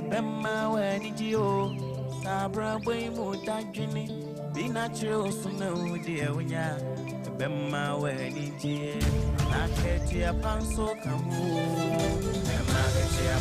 Bema when you Sabra boy mutagini be natural sooner dear when ya Bema when you I catch your panso come Bema catch your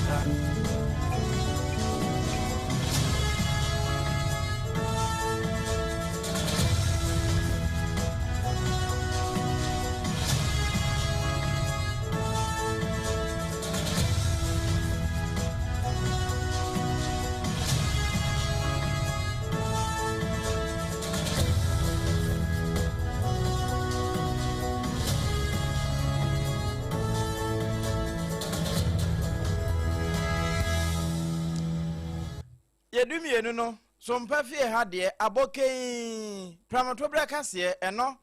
Yedumi no SOMPA fie ha de aboken pramatobra kase eno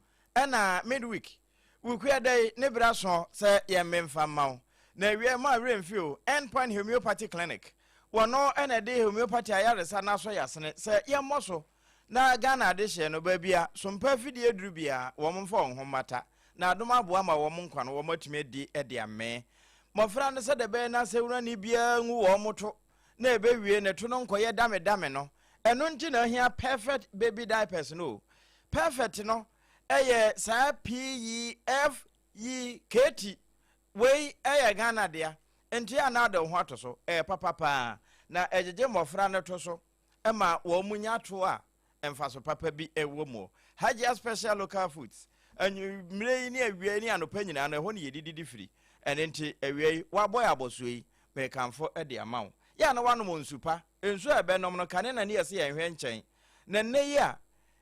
na midweek wukua dai ne braso se ye memfa mawo na wie ma remfio endpoint homeopathy clinic wono na de homeopathy ayaresa na so yasene se ye moso na Ghana de hye no ba bia SOMPA fidie duru bia wo mfa honhomata na adoma boa ma wo nkwa no wo matumi di de ame mofra no se de be na se wura ni bia nwu wo moto na ebe wie ne to no nkoye dame no eno nti na hia perfect baby diapers no perfect no eye sa PEFEKT we eye Ghana dia enti ana da ho atoso papa na ejeje mofra ne to so ma wo munya to a emfaso papa bi ewo mo Hajia special local foods anyu mre ni awie ni anopa nyina na ho ne yedidi firi enti awie wa boy abosoi me kanfo de amawo ya na wanu monsupa ensu ebe nom no kane na ne yese ye hwe nchen na neyi a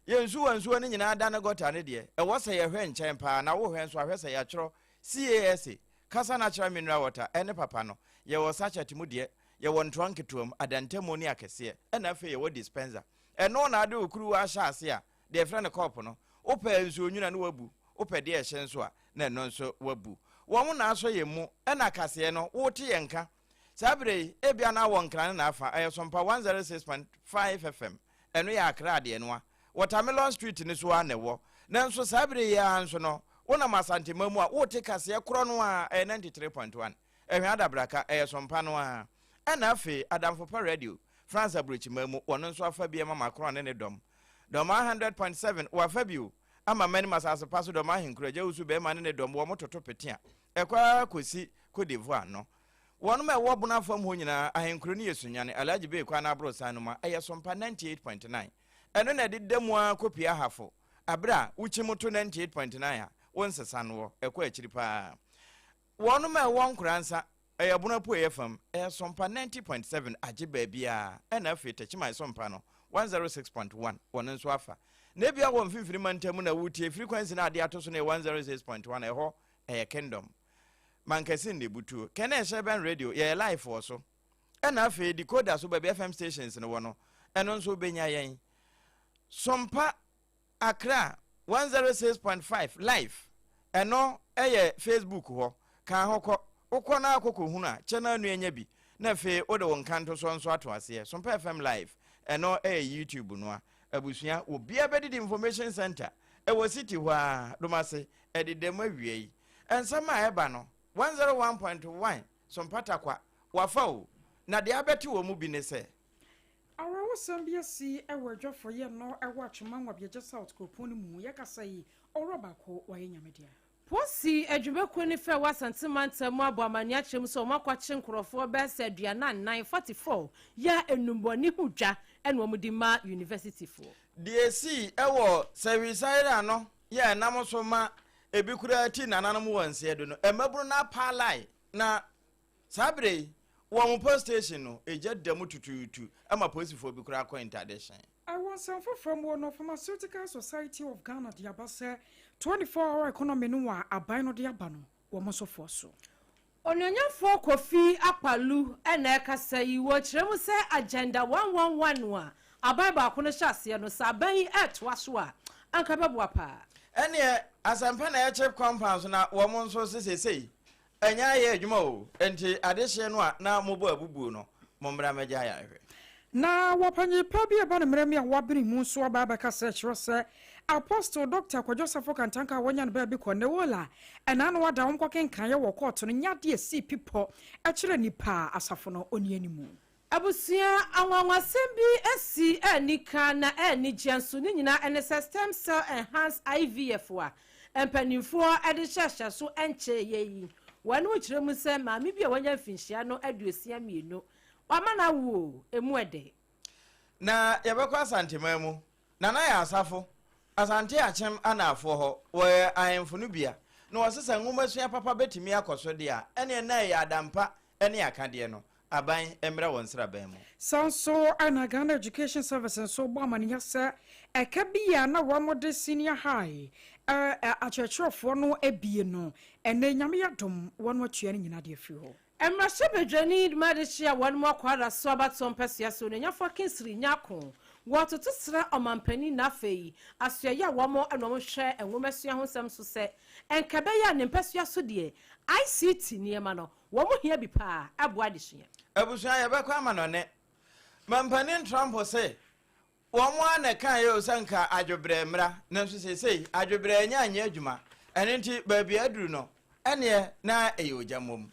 yensu wansu ne nyina da na gota ne de e wo se ye hwe nchen pa na wo hwe nso ahwe se ya chiro CAS kasa natural mineral water ene papa no ye wo sachet mu de ye wo ntwanketom adantemo ni akese e na afi ye wo dispenser e no na ade okuru a sha ase a de frɛ ne cup no opa ensu onwuna ne wabu opa de ehye nso a na no nso wabu wo mu na aso ye mu e na kase no wo te ye nka Sabre ebia na won kran na afa SOMPA 106.5 FM eno ya akra de no a Watermelon Street ni so na wo nanso sabre ya anso no wona masante mamu a wo te kase kro no a 93.1 ehwe adabraka SOMPA no a na afi Adamfopa Radio France Abrochi mamu wono nso afa bia mama kro ne dom 100.7 wa fabio ama mani masase paso dom ahenkro je usu be ma ne dom wo mototo petia ekwa kosi Cote d'Ivoire no wonu me wo bona fam ho nyina ahenkro ne yesunyane alaji be kwa na abro sanuma SOMPA 98.9 eno na de demu a kopia hafo abra uchi moto 98.9 a wonsesa no ekwa akiri pa wonu me won kransa bona po yefam SOMPA 90.7 age ba bia na afi techima SOMPA no 106.1 wono nso afa na bia won fifiri mantamu na wutie frequency na ade atoso na 106.1 eho kingdom Mankesin de butu kene Sheben radio ye live also ena afi decoder so ba FM stations no wono eno nso benya yen SOMPA Accra 106.5 live eno eye Facebook ho kan hoko ukọ na akoko hunu a channel nu enya bi na fe ode won kanto so nso ato ase SOMPA FM live eno YouTube no a abusua obi abedi information center ewo city ho a domase ededem awie ensama eba no 101.1 SOMPA takwa wafao na de abeti wo mu bi ne se Awo sambia si ewo dwofo ye no ewo atwemanwa bia South Koponi mu ye kasa yi oroba ko wa yenyamedia Posi adwumako ni fe wasantimanta mu abamani achem so makwache nkrofo be se aduana 944 ya enumboni hudwa eno mu di ma university fo DAC ewo service no ye nam so ma ebikura ti nananom wonse edo no emaburu na palai na sabre wo post station no ejadam tututu ama police for bikura akọ interdiction I want some from one of Pharmaceutical Society of Ghana the abase 24-hour economy no wa aban no de abano wo mo so for so Onyanyafo Kofi Apalu ena kasa yi wo kiremu se agenda 111 wa aban ba ko no hyase no saban yi etwa so a anka beboa pa ene asampa na chip compounds na wo mo nso sesei enya ye adwuma o enti adehye no a na mobo abubuo no mommra magya ya hwe na wapanyi pa bia ba no mremi a wabiri mu so aba ba kasa chiro se Apostle Dr. Kwajosafo Kantanka wanya no ba bi ko ne wola ena no wada won kwaken kan ye wo court no nyade si pipo a kire nipa asafo no oni animu abusia anwanwasem bi esi anika na anijanso ni nyina NSS stem cell enhanced IVF wa empanimfo ede hyehye so enche yeyi wanu kiremu se maami bi a wanya finhia no aduosia mienu wama na wo emu ede na yebekwa asantema mu na ya asafo asante achem anafo ho we ayemfo no bia na wasesa nwumasua papa betimi akoso de a ene na ya adampa ene akade no aban emra wonsra ban mu sanso ana Ghana Education Services so bo amanya se ekabia na wamode senior high achechofo no ebie no ene nyame yadom wonu atua ne nyina de afi ho emra shebedwani madechia wonu makwara so abatom pesia so ne nyafo kinsiri nyako wototo sra omampani na fei asoya womo enomo hwe enwomasua ho sem so se enkabe ya ne mpesua so de ICT niema no womo hia bi pa aboa de hia abusua yebekwa amanone mampani Trump se womo ana kan ye osanka adwobre mra na so sesei adwobre anya adwuma ene nti baabi aduru no ene na eyojamom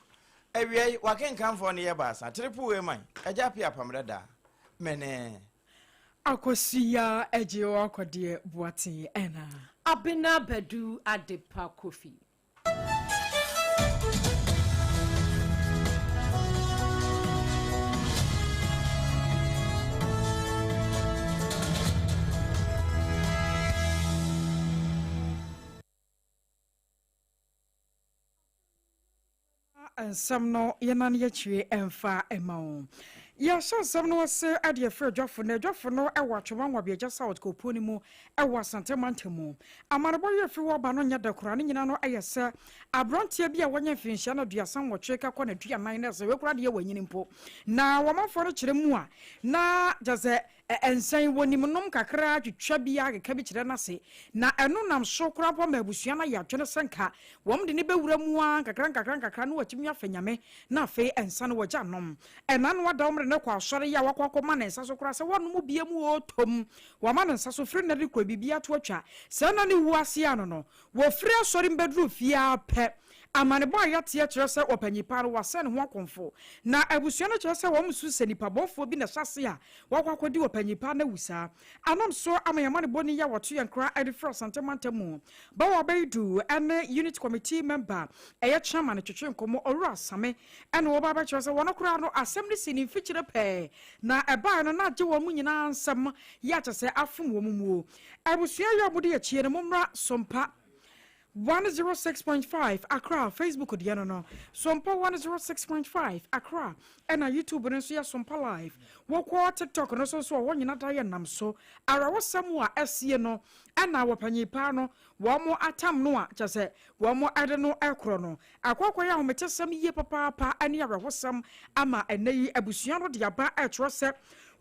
awie wakenkanfo ne ye baasa triple we man agyape APAM DADAA mene AKOSUA AGYEIWAA ABENA BADU ena ABENA BADU ADEPA Kofi ensam no yenan yechwe emfa emawo ya so ensam no se ade afre dwafo no ewa twoma nwabeja South Koponi mu ewa Santemantemu amanebo yefi wo ba no nya dakura ne nyina no ayese abrontia bi a wonya finhia na duasan wotwe ka kɔ na duanan na se we kura de wanyini mpo na womafo no kyerɛ mu a na jaze ensan wonim nom kakra twetwa bi ageka bi kyerɛ na se na eno nam so kura po mabusua na ya twene senka wom de ne bewura mu a kakra no watimi afanyame na fe ensan no wagya nom ena no wada omre ne kwa asɔre ya wakɔkɔma ne nsa so kura se wonom bia mu otom wama ne nsa so firi na de kɔ bibia to atwa se na ne wu ase ano no wo firi asɔre mbedru fia pɛ amane boy yatie kyerɛ sɛ opanyipa no wase ne ho akonfo na abusua no kyerɛ sɛ wɔm su sɛ nipa bɔfo bi na hyase a wakɔkɔdi opanyipa na wusa anom so amayama ne boni ya wɔto yankra edifro Santemantemu ba wɔ bɛidu ene unit committee member ɛyɛ chairman twetwe nkomo ɔru asame ene wɔ ba kyerɛ sɛ wɔn kora no asɛm ne sini mfikyire pɛ na ɛbaa no na agye wɔn nyinaa nsɛm ya kyerɛ sɛ afom wɔn mu abusua yɛ ɔbode yɛ kyie ne momra SOMPA 106.5 Accra Facebook diano no SOMPA 106.5 Accra ena YouTube no so ya SOMPA live wokɔ TikTok no so wonyina da ye nam so ara wosam a asie no ena wopanyipa no wo atam no a kyese wo ade no ekro no akɔkɔ ya hometesam yie papa ani ara wosam ama enayi abusua no de aba etro se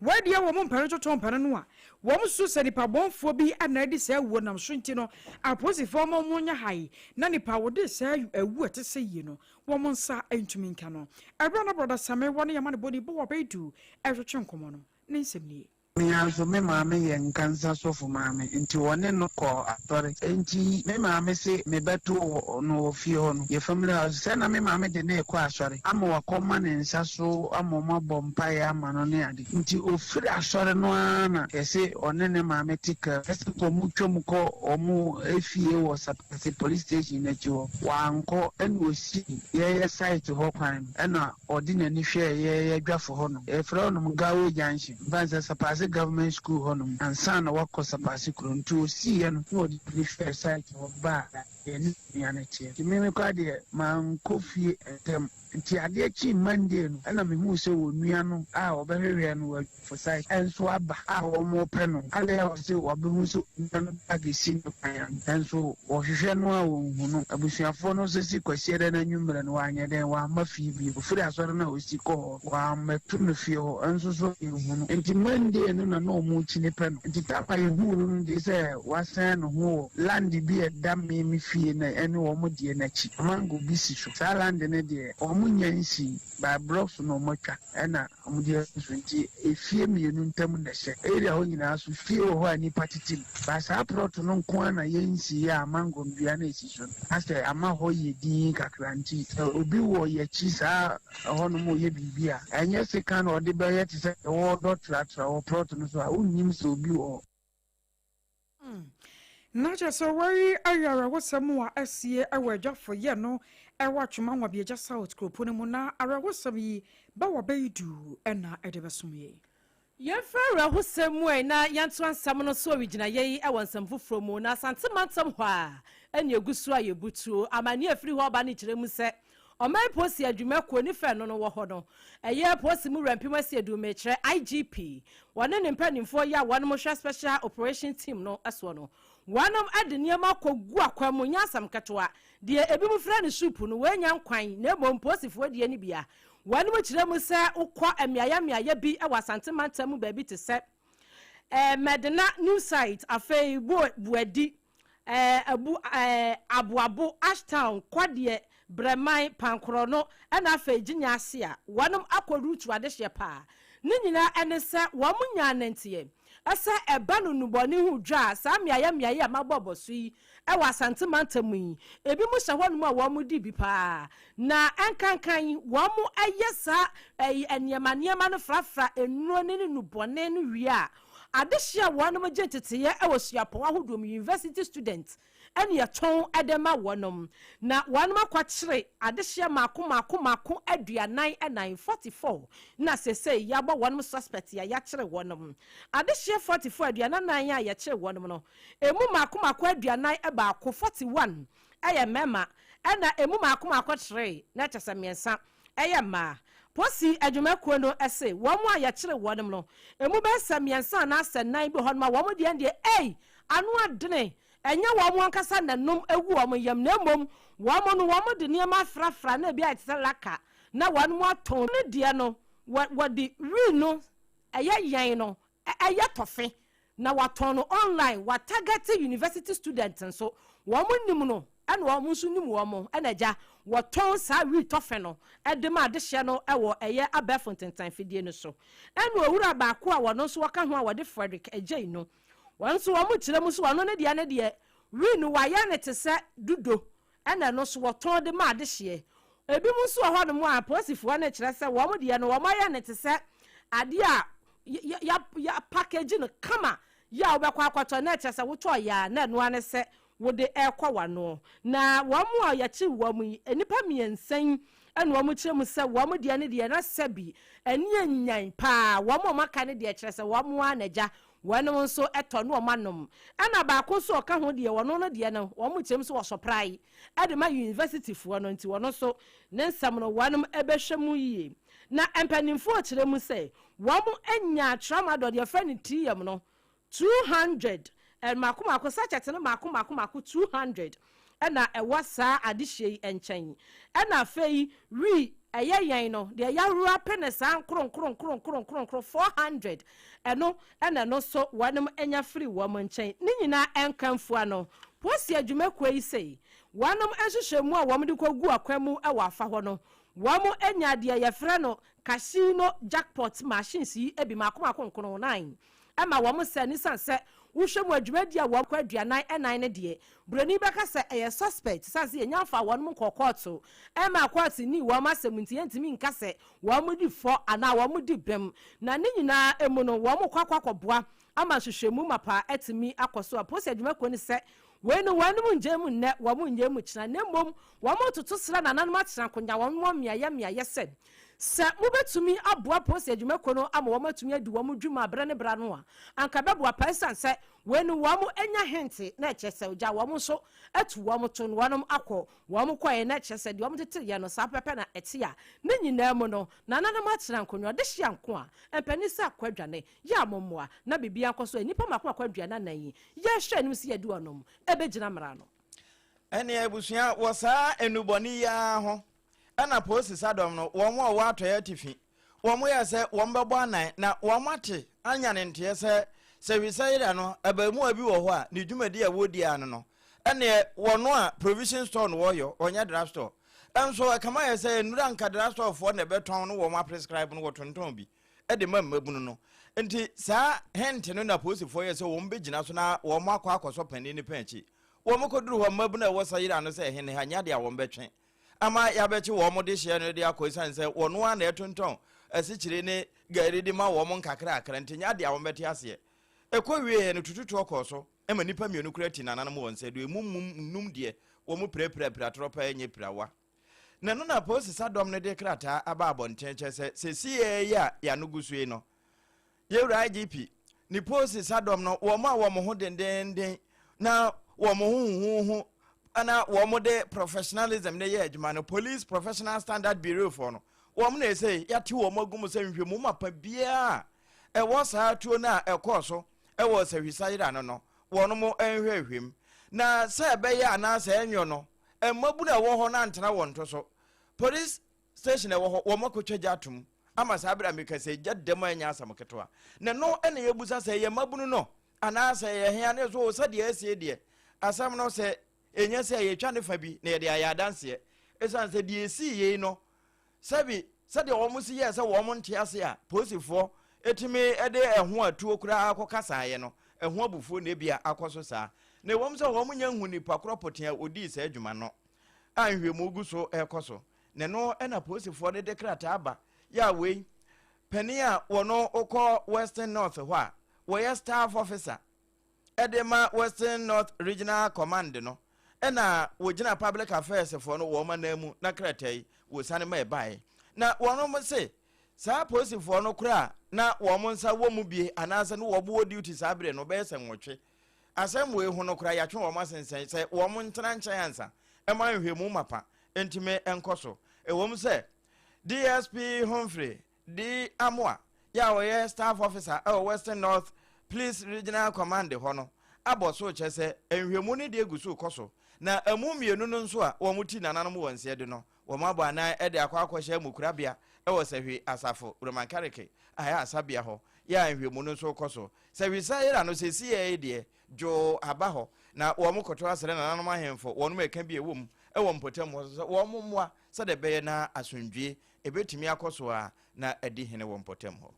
wadi wo mo mpare toto mpare no a wo mo su se nipa bonfo bi ana di se wo nam so nti no aposifo mo nya hai na nipa wo de se awu ete se yi no wo mo nsa entumi nka no ebra no brother same wo ne yama ne boni bo wo bedu ehwetwe nkomo no ne nsɛmnie Mianzo me maame ye nkansa sofo maame nti wone no kɔ atɔre nti me maame se me beto no fie ho no ye family house se na me maame de na ekɔ asɔre ama wakɔma ne nsa so ama mo bompa ya ama no ne ade nti ofiri asɔre no ana yese one ne maame tika ese ko mu twom kɔ omu efie wo sapase police station na chiwo wankɔ ene osi ye site ho kwan ena odi na ni hwe ye dwafo ho no e fra no gawo junction banza sapase government school honum and son work for sapasi kron to see and no the first site of bar in yanity me kwa de man kofi etem nti ade achi Monday no ana me hu se wo nua no a obehwehwe no for site enso aba a wo mo pe no ale ya se wo be hu so no agesi no pan enso wo hwehwe no a wo hu no abusuafo no so si kwasiere na nwumre no anya den wa mafi bi ofuri asore na osi ko wa metu no fie ho enso so hu no nti Monday no na no mu chi ne pe no nti tapa ye hu no de se wasan no ho land bi e dam me fie na ene wo mo de na chi mango bi si so sa land ne de o mo nyansi ba blocks no mo twa ena mo de so nti efie mienu ntam na hye area ho nyina so fie ho ani patitim ba sa plot no nko na yensi ya mango ndua na esi so ase ama ho ye din kakra nti obi wo ye chi sa ho no mo ye bibia enye se kan o de be ye ti se wo do tra o plot no so a unnyim so obi wo na just worry ayara wasam wa asie awadwafo ye no watchman wa bia just south kropo ne mu na arawosam yi ba wa beidu na edebesumye ye fara hosam we na yanto ansam no so origina ye wansam foforo mu na santemantam ho a ene egusu a yebutuo amani afiri ho ba ne kiremu se omai posi adwuma ko ni fe no no wo ho no eye posi mu rampim asi adu me kire IGP wone ne mpanimfo ya wone mo hwa special operation team no aso no wanom adeniema kogu akwamu nyasam ketoa de ebi mu fra ne soup no wenya nkwan na emo posifo de ni bia wanom kiremu se ukọ emiaya bi wasante mantam ba bi te se medena new site afei buadi abu ashtown kwade bremai pankro no na afei ginya ase a wanom akorutu adehye pa ni nyina ene se wo munya nantie asa eba no nuboni hu dwa sa miaya maboboso yi wasante mantam yi ebi mu hye honu a wo mu di bi pa na enkankan wo mu ayesa eniema no frafra enuo ne nubone no wi a adehye wonom genteteye wasuapo ahodom university students ene yeton edema wonom na wonom akwakire adehye mako aduanan 44 na sese yabo wonom suspect ya yakire wonom adehye 44 aduanan ya yakire wonom no emu mako aduanan ba 41 eye mema ena emu mako kire na chese miensa eye ma posi adwumakuo no ese wo mu ayakire wonom no emu be samiensa na asennan bi honma wo mu de anu adene enye wo mu ankasa nanom ewu wo mu yam na mom wo mu no wo mu de niema frafra na bi atse laka na won mu aton ne de no wo di ri no eye yan no eye tofe na waton no online wa target university students nso wo mu nim no ene wo mu nso nim wo mu enaja woton sa wi tofe no edema adehye no ewo eye abefontentan fidie no so ene owura ba ko a wono so waka ho a wode Frederick Agyei no wonso wo mu kiremu so wono ne de wi no wa ya ne te se dudo ene no so woton de ma adehye ebi mu so ho no mu a posifo na kire se wo mu de no wo ma ya ne te se ade a ya package no kama ya obekwa akwato na kire se wo to ya na no ane se wode ekwa wano na wamu a yachi wamu enipa miensan ene wamu kiremu se wamu de ne de na sabi eni enyan pa wamu maka ne de kire se wamu anaja wano nso eto no manom ana ba ko so ka ho de wono no de no wamu kiremu so wasoprai ade ma university fo no nti wono so ne nsam no wanom ebehwemu yie na empanimfo kiremu se wamu enya trauma do de fa ne tiyam no 200 and mako such at mako 200 ena ewasa adihye enchen ena fei wi eyeyen no de yawura penesa kron 400 eno ena no so wanem enya free wo manchen ni nyina enkanfo ano posi adwumakuo yi sei wanem enhyehyemu a wom de kogu akwamu ewa afa ho no wom enya de yefre no casino jackpot machines yi ebi mako 9 ema wom se ni sanse wohwemu adwumadi a wo kwa aduanan enan ne de broni beka se eye suspect sanse enya fa wonum kokoto ema kwati ni wo ma semunti yentimi nka se wo mu di fo ana wo mu di bem na ne nyina emu no wo mu kwakwakoboa ama hwehwemu mapa etimi akoso aposi adwumako ni se we no wanum njemu ne wo mu njemu kina ne mom wo mu tutu sra na nanum atena konya wo mu miaye se sa mubetumi aboa posi adwumako no ama wo matumi adi wo mu dwuma bra ne bra no a anka beboa person se we no wo mu enya hint na echese oja wo mu so etu wo mu to no wanum akọ wo mu kwaye na echese de wo mu tete ye no sa pepe na eti a ne nyina mu no na nanum atena konyo de hia nko a empani sa akwadwane ya mommoa na bibia nkoso enipa mako akwadwana nan yi ye hwe nim si ye di onom ebegina mra no ene ebusua wo sa enuboni ya ho ana posi sadom no wo mo wa atoya tifi wo mo ya se wo mbebo anan na wo mate anya ne nte se wisayira no abamu abi wo ho a ne dwumadi a wodi an no ene wono a provision store no woyo onya draft store enso kama ye say nura nka draft store for na beton no wo ma prescribe no wotonton bi e de mamabunu no nti saa hent no na police for ye say wo mbegina so na wo ma akwakoso pani ni panchi wo mokoduru ho mabuna wo sayira no say hene hanya de a wo mbetwen ama ya bechi wo mo de hye no de akoisan say wono a na etonton asichire ne gari de ma wo mo nkakra akra nti nya de a wo mbete ase ekɔwie no tututu ɔkɔ ema nipa mienu kura ti nananam won se do emum num de wo mu prepra tropa enye prawa na no na posi sadom ne de krata aba abonten che se sie ya no gusue no yewra IGP ni posi sadom no wo ma wo mo ho dendenden na wo mo hu ana wo mo de professionalism ne ye adwuma no police professional standard bureau for no wo mo na say yate wo mo gum se nhwemu mapa bia e wo sa tuo na ekɔ e wo se hwisayira no wono mo enhwehwem na se be ya na se enyo no emmabu na wo ho na ntena wo nto so police station e wo ho wo makotwa jatum ama sabira mekase jaddem anya asamketo na no ene yebusa se ye mabunu no ana se ye hia ne so se de asie de asam no se enya se ye twa ne fa bi na ye de aya danse esan se de esi ye no sabi se de wo mo si ye se wo mo nte ase a posifo etimi ede eho atuo kura akokasa ye no eho abufuo na bia akoso saa na wom se wo munya hu nipa kropotia odi sa adwuma no anhwemu gu so ekoso ne no ena posifo de krata aba ya wei penia wono okọ Western North ho a wo staff officer edema Western North Regional Command no ena wogina public affairs for no wo manamu na kratai wo sane mai bai na wono mo se saa posifo no kura na wo mo nsa wo mu bie anase no wo bo duty sabre no be se nwotwe asem we hu no kura ya twe wo masensen se wo mo ntana ncha yansa e ma nhwemu mapa entime enkoso e wo mu se DSP Humphrey di Amwa ya wo staff officer Western North Police Regional Command ho no aboso che se enhwemu ne de egusu koso na emu mienu no nso a wo muti nananom wonse de no wo mabo ana e de akwakɔhye mukurabia e wo sehwe asafo Roman Kareke aya asabia ho ya enhwemu no nso koso se wisa ira no se sie de jo abaho na wo mukoto asere nananom ahemfo wo no meka bi ewom e wo mpotam wo mommoa se de beye na asundwie ebetimi akoso a na adi hene wo mpotam ho.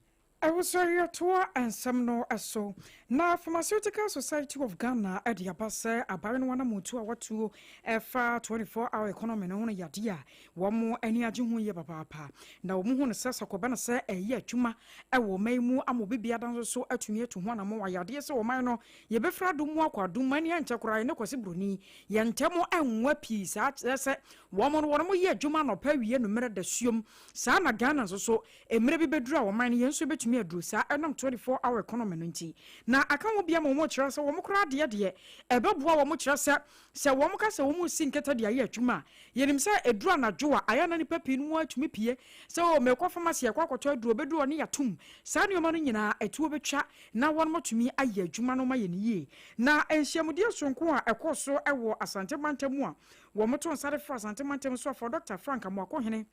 I was sorry to and some no aso. Now, Pharmaceutical Society of Ghana at the Abasa, a baron one mutu what to FA 24-hour economy no yadia. One more any ajun ye papa. Now, Muhun says a cobana say a year chuma, I will make mu amobi adan so at me to one more yadia so minor. Ye befra do more do money and chakra no cosibruni. Yantemo and weppies at woman one more year juma no pay ye no matter the sum. Sana Ghana so a maybe bedra or mine yen so bet me adrusa enam 24-hour economy no nti na aka wo bia mo kyerɛ sɛ wo mokra de ɛbɛboa wo mo kyerɛ sɛ wo moka sɛ wo mu sinketa de aye atwuma yenim sɛ eduru anadwo a aya na nipa pii no atumi pie sɛ wo mekɔ pharmacy akɔkɔtɔ aduru obedu ne yatum saa ne ɔma no nyinaa etuo betwa na wɔn motumi aye adwuma no ma ye ne yie na enhyiamudi sonko a ɛkɔ so ɛwɔ Asante Mantamu a wo moto nsare fra Asante Mantamu so for Dr. Frank Amoakohene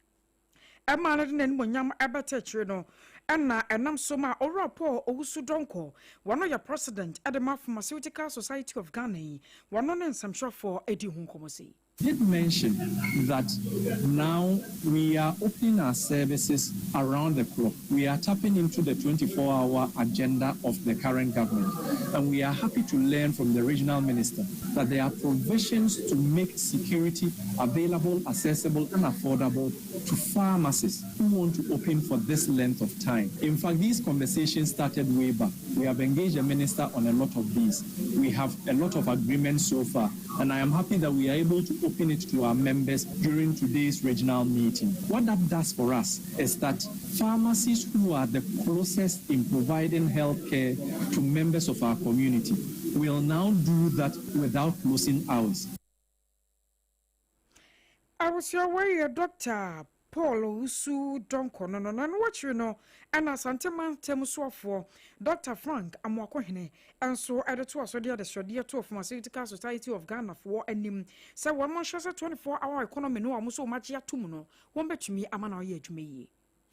Emma no den monyam ebete kire no na enam soma Paul Owusu Donko one of your president at the Pharmaceutical Society of Ghana one on nsɛmhwɛfo edi hu nkomosi did mention that now we are opening our services around the clock. We are tapping into the 24-hour agenda of the current government. And we are happy to learn from the regional minister that there are provisions to make security available, accessible, and affordable to pharmacists who want to open for this length of time. In fact, these conversations started way back. We have engaged the minister on a lot of these. We have a lot of agreements so far. And I am happy that we are able to open it to our members during today's regional meeting. What that does for us is that pharmacists who are the closest in providing health care to members of our community will now do that without closing hours. I was your way, Dr. Paul Owusu Donko no what you know and Asante Mantamu for Dr. Frank Amoakohene and so editor so the Shodia to Pharmaceutical Society of Ghana for and so one more 24-hour economy no amuso machia tumuno one bet me amana ye to me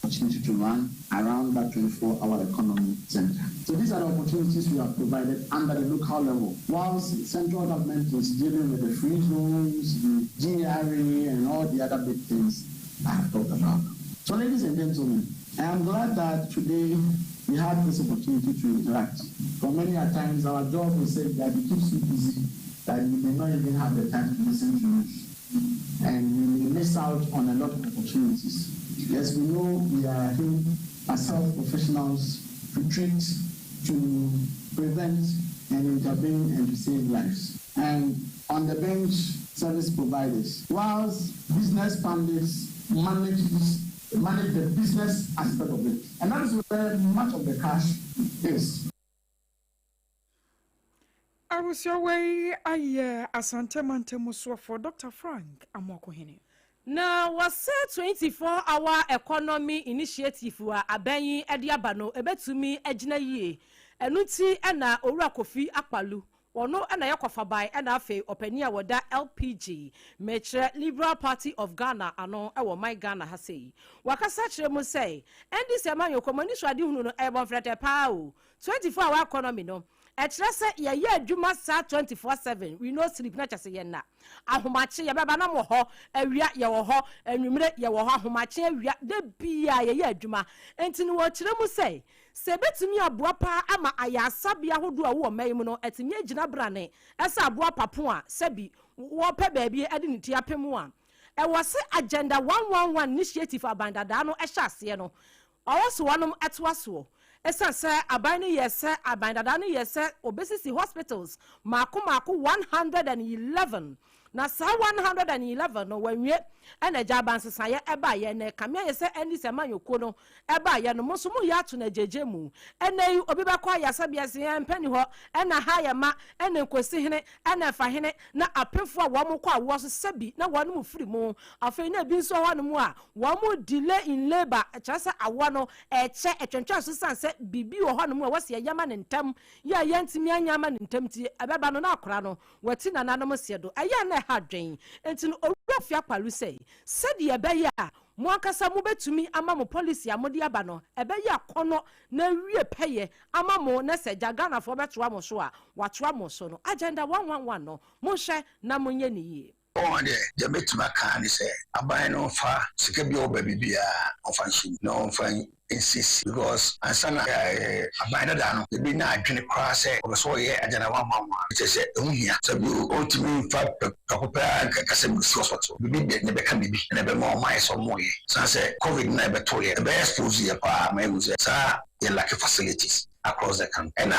opportunity to run around that 24-hour economy center. So this these are the opportunities we have provided under the local level. Whilst central government is dealing with the free zones, the GRA, and all the other big things I have talked about. So, ladies and gentlemen, I am glad that today we had this opportunity to interact. For many a times, our job will say that we keep so busy that we may not even have the time to listen to you. And we may miss out on a lot of opportunities. Yes, we know we are here as health professionals to treat, to prevent, and intervene and to save lives. And on the bench, service providers, whilst business pundits manage the business aspect of it. And that is where much of the cash is. I was your way, Asante Mantemuswa for Dr. Frank Amokohene. Now, was 24-hour economy initiative wa abenyi ediabano ebetumi ejina ye. Enuti ena Owura Kofi Akpalu. Ono ena yakofa by ena afe openia wada LPG metre Liberal Party of Ghana ano ewo my Ghana ha sei. Wakasa kire mu sei endi se man yokomani so ade hunu no ebon frete pa o 24-hour economy no ekyere se ye adwuma sa 24/7 we no sleep na kyese ye na ahomache ye beba na mo ho awia ye wo ho anwumre ye wo ho ahomache awia de bia ye adwuma enti no wo kire mu sei se betumi aboa pa ama ayasabia hodo a wo mayi mu no etimi agina brane esa aboa papo a sebi wo pe baabi ade ne ti apemu a e wo se agenda 111 initiative APAM DADAA no ehya ase no owo so wanom etoaso esa se aban ne yese APAM DADAA ne yese obesity hospitals mako 111 na sa 111 no wanwie ena jaban sesaye eba ye ne kamia ye se eni se manyoko no eba ye no muso mu ya to na jeje mu ena yi obi be kwa ya sabia se empani ho ena ha ye ma ena nkosi hene ena fa hene na apefo a wo mo kwa wo so sabi na wo no mu firi mu afei na bi nso ho no mu a wo mo delay in labor chasa awo no eche etwentwa so sanse bibi wo ho no mu a wo se yama ne ntam ya yantimi anyama ne ntam ti abeba no na akora no wati na nanom se do aya na ha dwen enti no Owura Kofi Akpalu sei said ye beya mo akasa mo betumi ama mo policy amode aba no ebeya kono na wie peye ama mo na se Ghana fo betoa mo so a watoa mo so no agenda 111 no mo hwe na mo nye ne yie on the betuma kan say aban no fa sika bi oba bibia ofanshi no fan insist because ansana APAM DADAA no be na adwene kwa say obeso ye agenda 111 it say ehunhia sabi ultimate fa pakopa kase musi hospital bibi ne be kan bibi ne be mo mai so mo ye say covid na be to ye be expose ye pa ma use sa ye lack facilities across the country and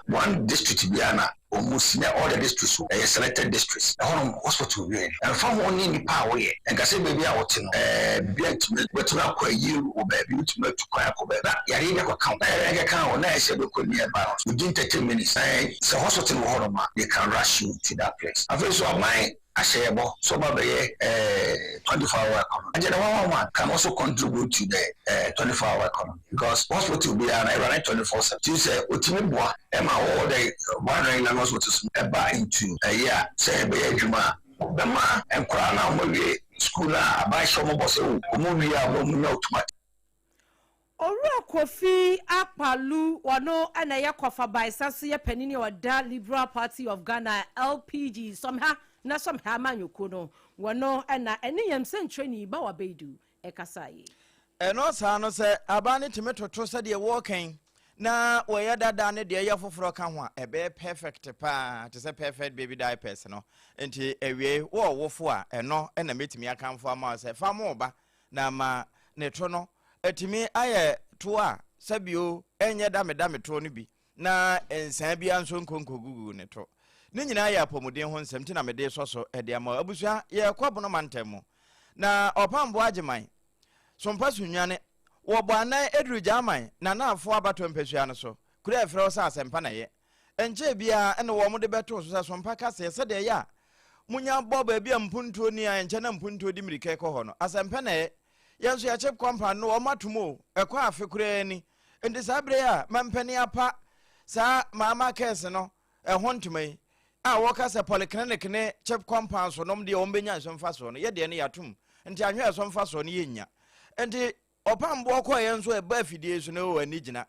one district biana almost all the districts selected districts hospital really and from one in power and say baby I want to but to acquire you or baby to acquire that yari account on nearby within 30 minutes so hospital they can rush you to that place I feel so my ashebo so baby 24-hour economy and the 111 can also contribute to the 24-hour economy because hospital be an running 24/7 you say utimibwa ema all the one in hospitals eba into a year say be adwuma bema enkura na mo we school na abaisho mo bo se mo wi a mo nya automatic Owura Kofi Akpalu wano ana yakofa by sasu ye panini oda Liberal Party of Ghana LPG somehow na somehow manyoko no wano ana eni yemsen training ba wa bedu ekasaye eno sa no se abane timetoto se de walking na woyɛ dada ne de yɛ foforo ka ho a ebe perfect pa te se perfect baby diapers no enti ewie wo wofo a eno na metimi akamfo ama se fa mo ba na ma ne to no etimi ayɛ to a sabio enye dame to no bi na ensan bia nso nkonkogugu ne to ne nyina yɛ apɔmuden ho nsɛm ti na mede soso de ama abusua yɛ kwabono mantemu na ɔpambo agyeman SOMPA sunwane wo bwana edru jaman na nafo abato mpesua no so kura efre o sa asempa na ye enche bia ene wo mo de beto so SOMPA kase se de ya munya boba bia mpuntuo ni a enche na mpuntuo di mirike ko ho no asempa na ye yenso ya chip company no o matomo ekwa afe kura ni ende sabre ya mampani apa sa mama kese no ehontumai a wo kase polyclinic ne chip company so nom de o mbenya nsomfa so no ye de ne yatum enti anhwe nsomfa so no ye nya enti opambo ko yenso e ba fidie so no ani gina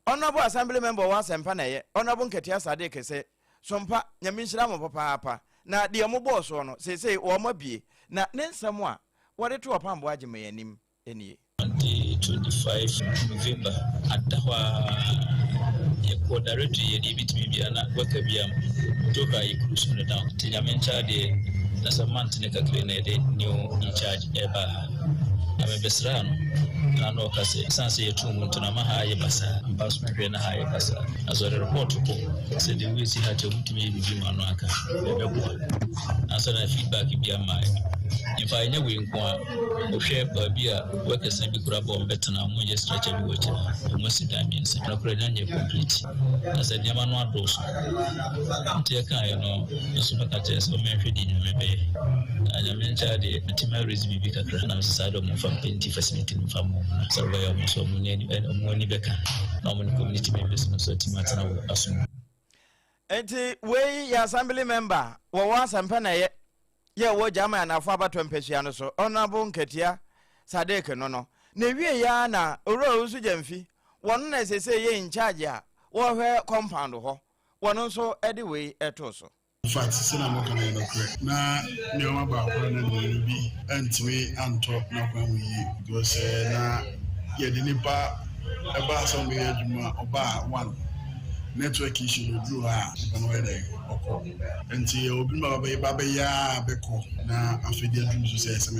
Honorable Assembly Member was Empanaye, Honorable Ketia Sadeke say, Sompa, Yaminshram of Papa, na dear Mobo sono, say, or Mobi, na Nensamwa, what it to a palm waji may name any. 25 November, Atawa, Yako directory, Yedibit Mibiana, Wakabiam, Toka Yakusun down, Tiamencha de Nasamantica Cleanade, new in charge ever. I'm a Besrano. I know Cassie, Sansi, a tomb to Namaha Yabasa, and Basman High Basa. As a report, said the Wizzy had to me with you, Manaka. Answer a feedback if you are mine. If I know we inquire, or share by beer, work as a big rubber on better now, when you stretch every water, the most diamonds, and a credit complete. As a Yamano dose. Take I know, the supercatches or Mary didn't repay. I am in charge of the Timaris Bibica Cran outside of from Penty facility in Famu, Surveyor, so many Becca, normal community members, so Timatana assume. Enti we ya assembly member wo wasampa ye wo jama na afaba twempehia no so Honorable Ketia Sadeke no na wie ya na oro usu jamfi wono na sese ye in charge a wo hwe compound ho wono so ede we eto so. In fact, sina mo kana no correct na ne o ba ko na no bi antwe anto na kwa wi because na ye de nipa e ba so me aduma oba one network issue no do ha no we dey okọ enti obi ma ba ya beko na afedi adum so say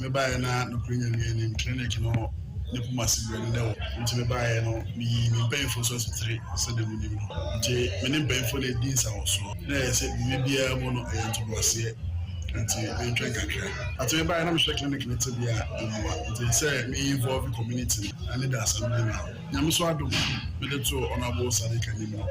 me ba na no kunya ni clinic no ne kuma sibu ni dawo nti me ba no mi painful so 3 so de munim nti me ne painful e din sa oso na say me bia mo no e nti bose nti me try kakra ati me ba na me share clinic ne to bia nti say me involve community and the assembly now nyam so adom me de to Honorable Sadeke ni mo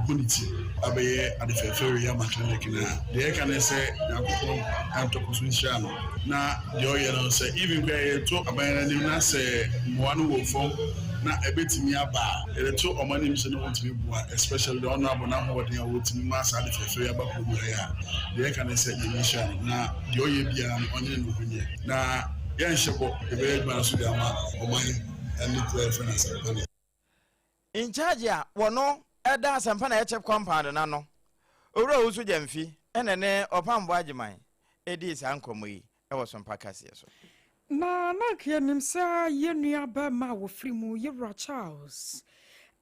community abaye adefefere ya clinic na de ka na say yakoko antokoso nshia no na de oye no say even kwa to abaye ni na say mo anu wo fom na ebetimi aba ele to omani mi se no want me bua especially the Honorable na ho de wotimi ma sa adefefere ya ba ko ya de ka na say nshia na de oye bia onye no hunye na ya nshebo ebe gba so de ama omani and the finance In charge ya wono eda asampa na check compound na no oro usu jamfi enene opambo agiman edi sankomo yi e wo sompa kase so na ke nimsa yenua ba ma wo frimu Yewra Charles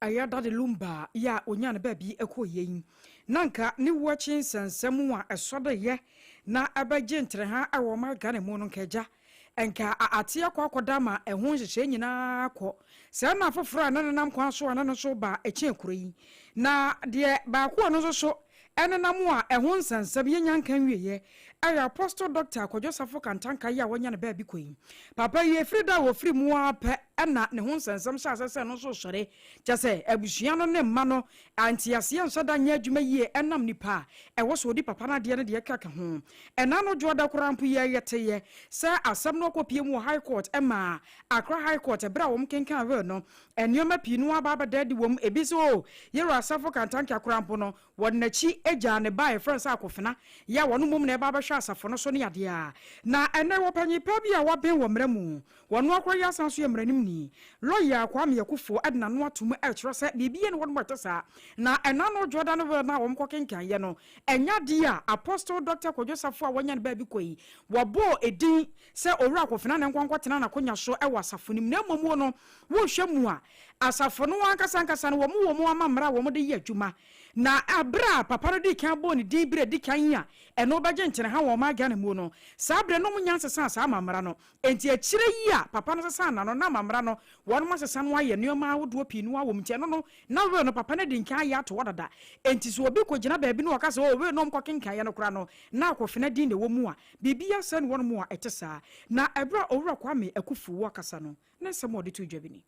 ayada de lumba ya onya na ba bi ekoyen nanka ni watching sansam a esode ye na abaje ntre ha awo ma gane mu no nkaja enka ate akwakoda ma ehun hyehyɛ nyina akɔ sɛ na afoforo na nanam kwa so na no so ba eche kuro yi na de ba ko no so enenam a ehun sansam yenyankan wieye aya Apostle Dr. Akojosafo Kantanka ya wonya ne ba bi koyi papa ye frida wo firi mu apɛ na ne hun sansam sha asese no so sɔre kyase abusua no ne mma no antiase nsɔda nya adwuma yie enam nipa ɛwɔ so odi papa na de ne de kaka ho ɛna no joda korampo ye yeteye sɛ asɛm no kopie mu high court ɛma Accra high court ɛbra wom kenkan we no enioma pinu aba abadadi wom ebi so Yewra Asafo Kantanka korampo no wonnachi egya ne ba e friends akofena ya wono mum na ɛba bɛhwɛ asafo no so ne ade a na ɛnɛ wɔpanyi pa bi a waben wɔ mramu wono akɔyɛ asanso yɛ mranim ni lawyer Kwame Yakufo adna no atum ɛkyerɛ sɛ bibie ne wono bɛtesa na ɛna no joda no na wɔm kɔkenkan yɛ no ɛnya de a Apostle Dr. Akojosafo a wɔnya ne ba bi kɔyi wɔbɔ edin sɛ owura akofena ne nkwankɔtena na konya so ɛwɔ asafo nim na mamu no wo hwɛ mu a asafo no ankasa no wɔn amamra wɔn de yɛ adwuma na abra papa no di kan bɔ ne din bire di kan ya ɛno bɛgye nkyene ha wɔn ma gane mu no saa bere no munya nsesa saa amamra no enti akyire yi a papa no sesa na no na amamra no wɔn ma sesa no ayɛ nneɛma awodoɔ pii no awɔ mtiɛ no na we no papa no di kan ya to wɔdada enti so obi ko gyina baabi no wɔka sɛ o we no mkɔ kenkan ya no kora no na akɔfena din ne wɔ mu a bibia sɛ no wɔn mu a ɛte saa na ɛbra owura Kwame Akufo wɔ kasa no na nsɛm ɔde to dwa bi ni.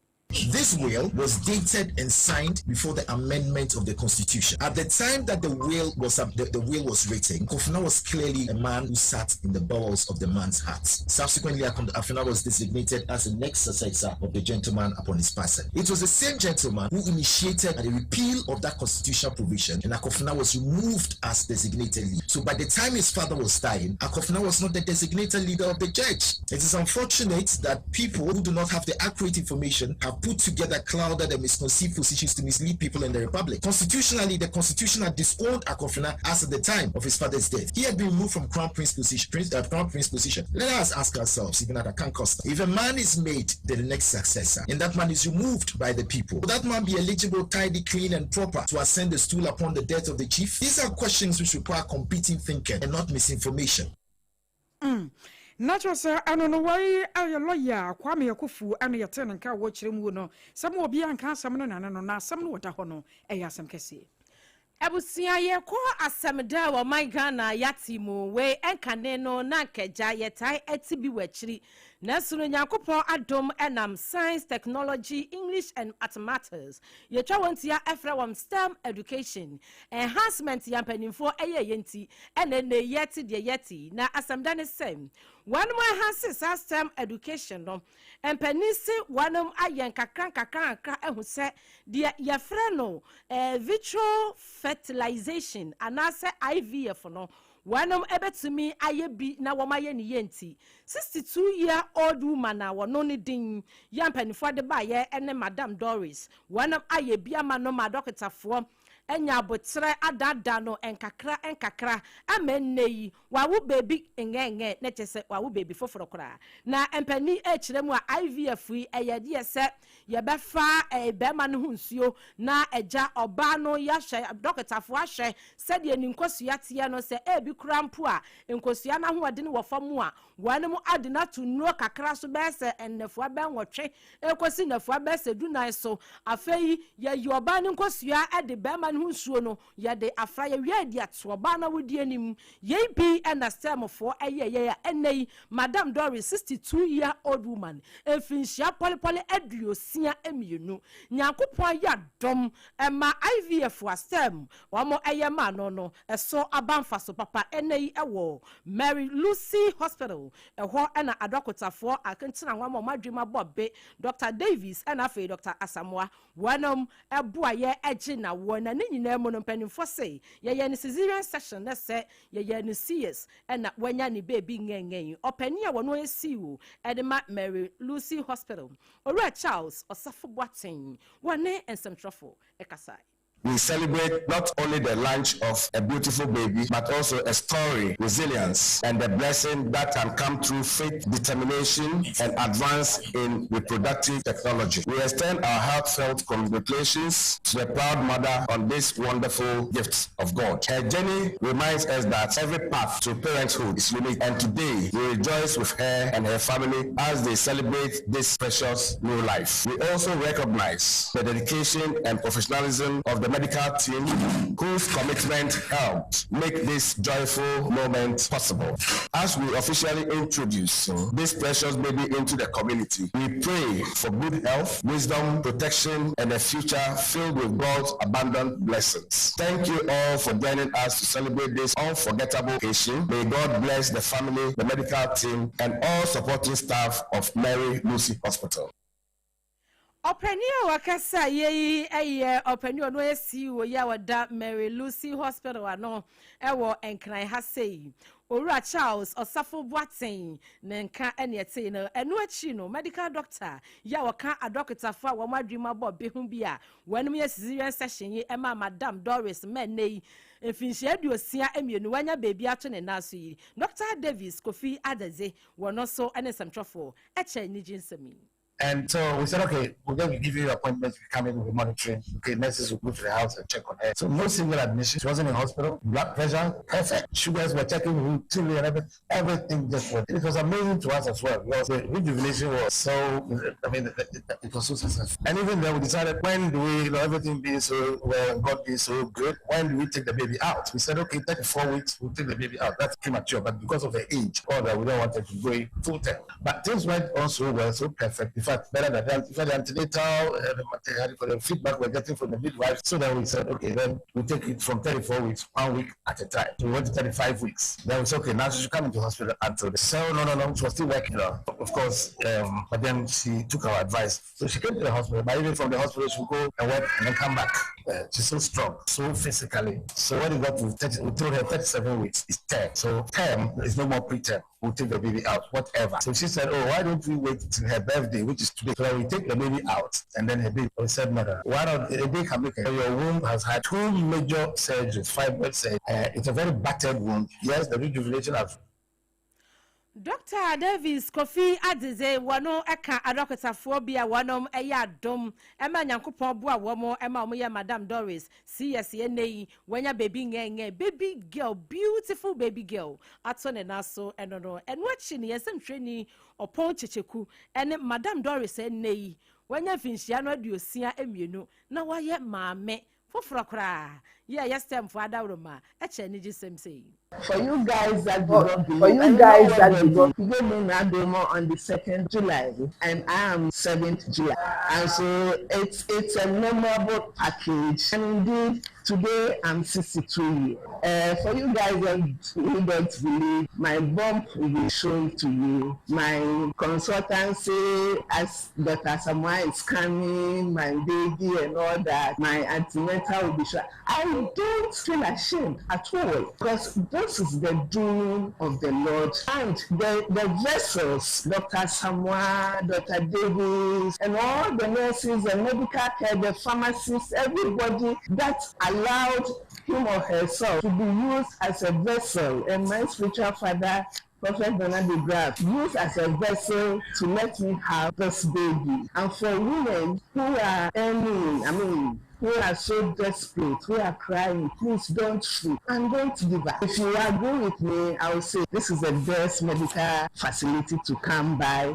This will was dated and signed before the amendment of the Constitution. At the time that the will was written, Kofina was clearly a man who sat in the bowels of the man's heart. Subsequently, Kofina was designated as the next successor of the gentleman upon his passing. It was the same gentleman who initiated the repeal of that constitutional provision, and Akofina was removed as designated leader. So by the time his father was dying, Akofina was not the designated leader of the church. It is unfortunate that people who do not have the accurate information have put together, clouded, and misconceived positions to mislead people in the Republic. Constitutionally, the Constitution had disowned Akofina as at the time of his father's death. He had been removed from Crown Prince position. Let us ask ourselves, even at a Costa, if a man is made the next successor and that man is removed by the people, will that man be eligible, tidy, clean, and proper to ascend the stool upon the death of the chief? These are questions which require competing thinking and not misinformation. Natural sir, I don't know why I lawyer, Kwame Yakufu, and your tenant car watching Wuno. Some will be uncast, some no, some water hono, a yasam kesi. Abusia ye ko asemda wa my Ghana yati mu we enkaneno na keja yetai etibi wachiri Nasuru Nyankopon adom enam science, technology, English and mathematics. Ye twa wontia efra wam STEM education. Enhancement yampanimfo eye yenti ene ne yeti de yeti na asemda ne sem. One more enhances STEM education no. Empanisi wanum ayen kakran ehu se de yefra no vitro fertilization anase IVF no. Wanum ebetumi ayebi na wamaye ni yenti 62-year-old woman na wononi din yampanifo de baye ene Madam Doris wanum ayebi ama no madokitafo enya abotre adada no enkakra amenneyi wawu baby ngenge ne chese wawu baby foforo kra na empani echiremu a IVF yi eyede se yebefa bema no hunsuo na eja oba no yahwe dokitafo ahwe sede ni nkosua tie no se ebi krampo a nkosua na hoode ne wofamu a wanemu adina tunuo kakra so bese ennefo abenwotwe ekosi nefo abese dunan so afei ye yoba ne nkosua ede bema no hunsuo no yede afra ye wiadi atoba na wodi anim ye bi ena stemfo eye enei Madam Doris 62-year-old woman efinhia polepole aduosia emienu Nyankopon ya dom ema IVF wa stem wamo eye ma no eso abanfa so papa enei ewo Mary Lucy Hospital eho ena adokotafo akentina wamo madwuma bobbe Dr. Davis ena fe Dr. Asamoah wanam eboa ye eji na wona ne nyina mu no mpanimfo se ye ne cesarean section na se ye ne CS ena wanya ne baby ngengen opani a wono esiwo edema Mary Lucy Hospital Ora Charles Osafo Boaten wone ensemtrofo ekasai. We celebrate not only the launch of a beautiful baby, but also a story, resilience, and the blessing that can come through faith, determination, and advance in reproductive technology. We extend our heartfelt congratulations to the proud mother on this wonderful gift of God. Her journey reminds us that every path to parenthood is unique, and today we rejoice with her and her family as they celebrate this precious new life. We also recognize the dedication and professionalism of the medical team whose commitment helped make this joyful moment possible. As we officially introduce this precious baby into the community, we pray for good health, wisdom, protection, and a future filled with God's abundant blessings. Thank you all for joining us to celebrate this unforgettable occasion. May God bless the family, the medical team, and all supporting staff of Mary Lucy Hospital. Openia wakasa ye openia no esi wo ya wada Mary Lucy Hospital ano ewo enkran ha sei Ora Charles Osafo Boaten nenka ene ete no eno achi no medical doctor ya waka adokitafo a wo madwuma bo behun bia wanum ye cesarean section ye ema Madam Doris menei efinhia aduosia emienu wanya baby ato ne naso yi Dr. Davis Kofi Adaze wono so ene semtrofo eche ni jinsemi. And so we said, okay, we're going to give you appointments. We come in, we'll be monitoring. Okay, nurses will go to the house and check on her. So no single admission. She wasn't in hospital. Blood pressure, perfect. Sugars were checking routinely and everything just worked. It was amazing to us as well because the rejuvenation was so, it was so successful. And even then we decided, when do we, everything being so well, God being so good, when do we take the baby out? We said, okay, 34 weeks, we'll take the baby out. That's premature, but because of the age, all that we don't want her to go full time. But things went on so well, so perfect. In fact, better than the antenatal, the feedback we're getting from the midwife. So then we said, okay, then we take it from 34 weeks, 1 week at a time. So we went to 35 weeks. Then we said, okay, now she should come into hospital until the cell. No, she was still working. Of course, but then she took our advice. So she came to the hospital, but even from the hospital, she would go and work and then come back. She's so strong, so physically. So when it got to 30, we told her 37 weeks is term. So term is no more preterm. We'll take the baby out, whatever. So she said, oh, why don't we wait till her birthday, which is today, so we take the baby out and then her baby. We said, mother, why not the baby can make it? Your womb has had 2 major surgeries, fibroid surgery. It's a very battered womb. Yes, the rejuvenation has. Dr. Davis Kofi Adize wano eka adokotafobia wanom eya dom ema nyankopon bo a womo ema omo ye Madam Doris CSNA wanya baby ngenge baby girl beautiful baby girl atone naso enono enwachi ne yesem training opon checheku ene Madam Doris enei wanya finhia no aduosia emienu na waye maame foforo kra yeah yes time for adawroma eche ni gisem say for you guys that do not believe, for you guys that do not believe, you gave me an demo on the 2nd July and I am 7th July, and so it's a memorable package. And indeed, today I'm 62 years. For you guys who don't believe, my bump will be shown to you. My consultancy, as Dr. Samuel is coming, my baby and all that, my antenatal will be shown. I don't feel ashamed at all, because this is the doing of the Lord. And the vessels, Dr. Samuel, Dr. Davis, and all the nurses and medical care, the pharmacists, everybody that allowed him or herself to be used as a vessel. And my spiritual father, Prophet Bernard de Graaf, used as a vessel to let me have this baby. And for women who are earning, who are so desperate, who are crying, please don't sleep and don't give up. If you agree with me, I will say this is the best medical facility to come by.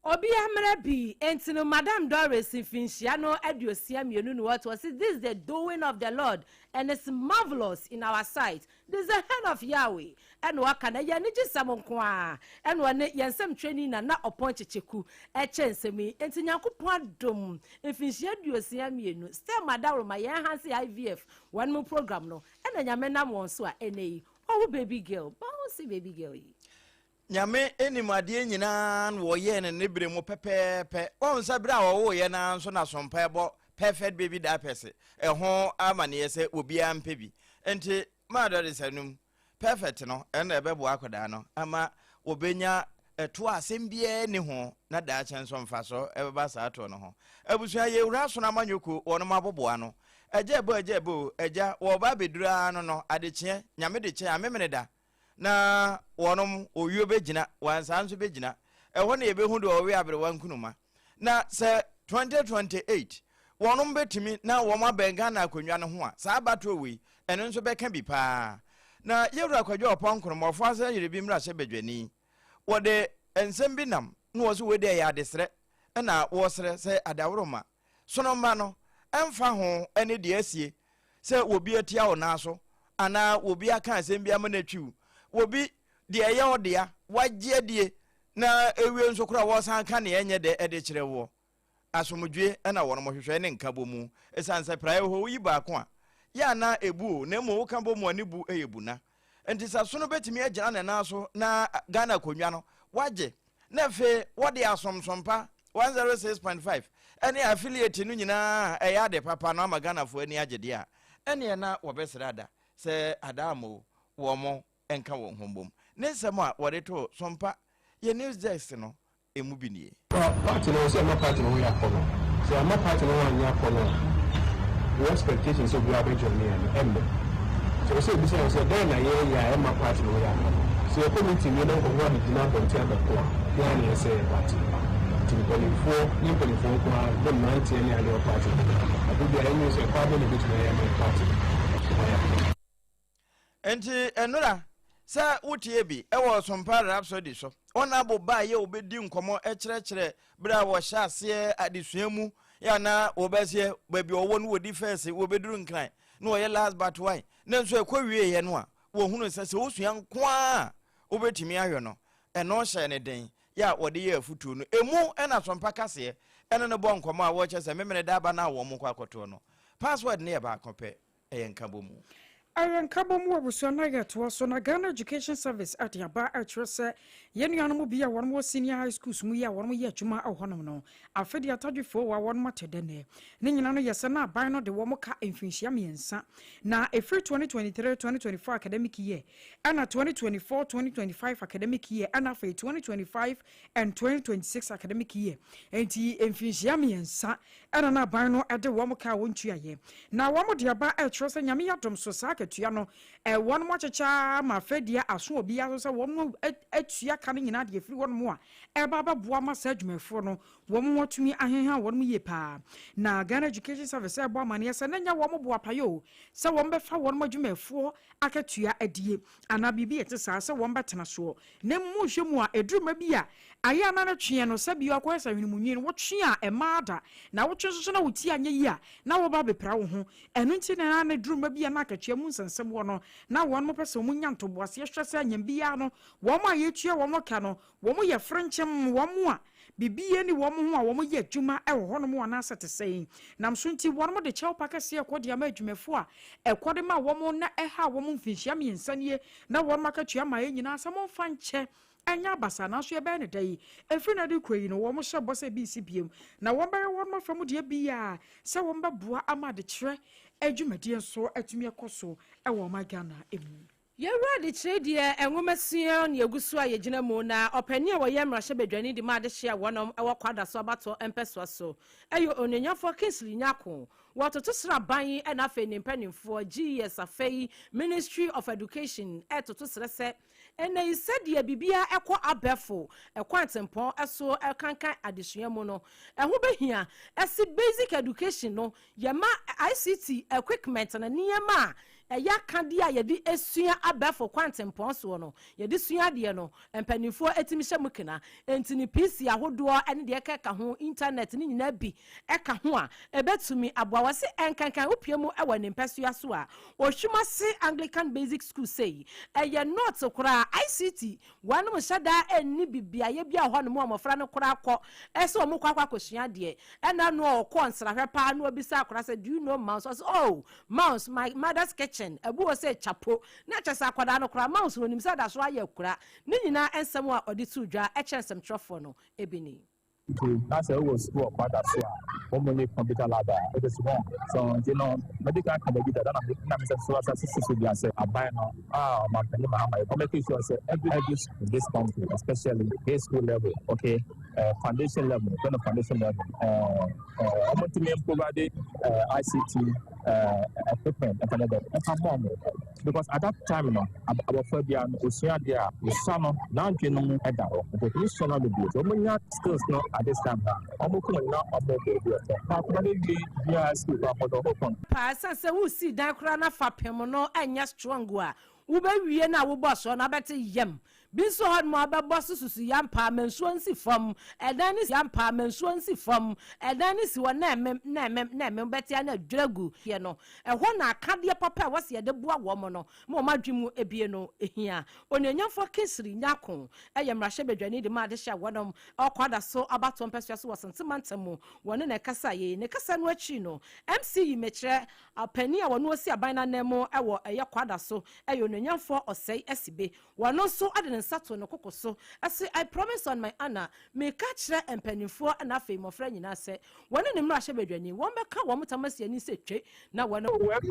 Obi Amrabi, Entino Madam Doris Finchiano Ediosia Mionu, what was it? This is the doing of the Lord, and it's marvelous in our sight. This is the hand of Yahweh, and Wakana Yaniji Samonkwa, and one Yansam training and not appointed Cheku, a chance me, and Tinyaku Padum, if Finchiadio Mienu, still Madame, my Hansi IVF, one more program, no, and a Yamena Monsua, NA, oh baby girl, bouncy baby girl. Nyame enimade nyina wo ye ne nebre mu pepepe won sabra wo ye na so na sompa ebo perfect baby da pese ho amane ye se obi ampe bi enti ma do de sanum perfect no ena ebebo akoda no ama obenya to asem bia ni ho na da chen so mfa so ebeba sa to no ho abusua ye wura so na manyoku wono maboboa no eja wo ba bedura no adechie nyame de che amemene da na wonom oyuo begina wansanso begina ehwo na yebehu de owe abre wankunuma na se 2028 wonom betimi na woma benga na akonwa no ho a sa abato we eno nso beka bi pa na yewura kwadwo oponkoro mofo asa yerebi mra hye bedwani wode ensem bi nam na wo so we de ya desre na wo sre se adawroma sono ma no emfa ho ene de asie se obi atia wo na so ana obi aka asem bi amanatwiu wobi de eya odea wagye die na ewie nso kura wo san ka ne enye de ede kire wo asomdwe na wono mohwehwe ne nka bomu esanse prae ho yi ba ko a ya na ebu na mo ka bomu ani bu eyebu na enti saso no betimi agina ne na so na Ghana konwa no wagye na fe wode asomsompa 106.5 ene affiliate no nyina eya de papa no ama Ghana fo ani agye a ene na wobesrada se adamo wo mo enka wo hombom nensem a wore to sompa ye news desk no emu binie party no say my party no ya kono so my party no wan ya kono the expectations of your journey and end so say this say then na ye ya my party no ya so your community no go wan di na don tell the poor ya na say party to the for kwa the 90 any other party abu bi any say kwa be bit na ya my party enti enura sa wutie bi ewo sompa rhapsody so ona bo ba ye obedi nkomo ekyerɛkyerɛ bra wo hya ase adesuamu ya na obesie babi owo no wodi first wo beduru nkran na wo ye last but why na nso ekwawie ye no a wo hunu sɛ wosua nko a obetimi ahwe no ɛno hye ne den ya wode ye afutu no emu ɛna sompa kase ɛne ne bo nkomo a wo kyɛ sɛ memene da ba na wo mo kwa akoto no password ne ye ba akɔpɛ ɛyɛ nka bomu Ayan kabomu abusona yeto so na Ghana Education Service at yaba atrese yenu anu bia won mo senior high schools mu ya won mo ye adwuma ahonom no afedi atadwefo wa won matede ne nyina no yese na ban no de wo mo ka emfinhia miensa na every 2023-2024 academic year ana 2024-2025 academic year ana for 2025 and 2026 academic year enti emfinhia miensa ana na ban no ade wo mo ka wontuaye na wo mo de aba atrese nyame yadom so sa ketua no won mo checha ma fedia aso obi aso se won mo atua ka no nyina de afiri won mo a baba boa ma sa adwumafo no won mo tumi ahenha won mo ye pa na Ghana Education Service ebo amane se na nya won mo boa payo se won be fa won mo adwumafo akatua adie ana bibi etesa se won betena so na mo hwemu a eduruma bi a aya na na twe no se bi akwesa hwenumunyi no wo twe a emaada na wo twe so na wuti anya yi a na wo ba bepra wo ho enu nti na na duruma bi a na akatua mu nsensem wo no na won mo pese mo nya ntoboase hwese anyam bia no wo ma yetua wo mo ka no wo mo ye frenchem wo mo a bibie ni wo mo ho a wo mo ye adwuma e wo ho no mo na asete sei nam so nti wo mo de chew pakase ekode ama adwumafo a ekode ma wo mo na eha wo mo mfinhia me nsanie na wo makatua ma nyina asamo fa nche anya basa na so ye be ne dai efri na de koyi no wo mo hye bose bi si biem na wo be wo mo fa mo de bia se wo mba boa ama de kire adwumadie so atumi ekoso e wo ma Ghana emu Yewra de chedie enwomasua na yegusu a yegina mu na opani a woye mrahye bedwani de ma de hye wonom ewo kwada so abato empeso so eyo onyenyafo Kingsley Nyako wototo sra ban e na afa nimpanimfo GS afei Ministry of Education etoto sra se ena isedie bibia ekọ abefo ekwantempo eso ekankan adesua mu no eho behia esi basic education no yema ICT equipment na niyema eya kande a yedi esua abefo kwantempo so no yedi sua de no empanimfo etimihye mukena entini PC ahodo ene de ekeka ho internet ni nyina bi eka ho a ebetumi aboawase enkankan opiemu ewa nimpesua so a ohwumase Anglican Basic School say eye not kura ICT wanu shada enni bibia ye bia ho no mo amofra no kura akọ ese o mo kwakwa kosua de ena no okọ nsrahwe pa no obisa akora say do you know mouse? I say, oh mouse my mother's kitchen ebu o say chapo na chesa akwada no kura mouse no nim say da so aye kura ni nyina ensem a odi tu dwa echensem trofo no ebini that's a was school part as well. One computer lab, it is wrong. So, you know, medical academy that I'm so as a buy now. My communication every this country, especially high school level, okay, foundation level, foundation level, I'm going to provide ICT equipment and because at that time, you know, our phobia, Oceania, the son, now you know, the Christian of the beauty. When you skills not at this time, I'm going now about the Pastor, so who see that crana fapemo no and ya strong wa. Ube wie na wo boss on abete yem. Biso had mo ababo susu yampa mensuo nsi fam edan ni yampa mensuo nsi fam edan ni si wo na mem beti na dwagu ye no ehọ na akade papa wase ye de boa wo mo no mo madwemu ebie no ehia onyenyafo Kingsley Nyako eye mrahye bedwani de ma de hya wonom okwada so abato mpesua so wasentemantem wone na kasa ye ne kasa no achi no MC mekire apani a wono osi aban na nemo ewo eye kwada so eye onyenyafo osei esibe wono so ade sato no kokoso ase I promise on my honor me ka kire empanifo na afei mofra nyina se wone ne mrahye bedwani won beka wo mutamasi ani se twe na wone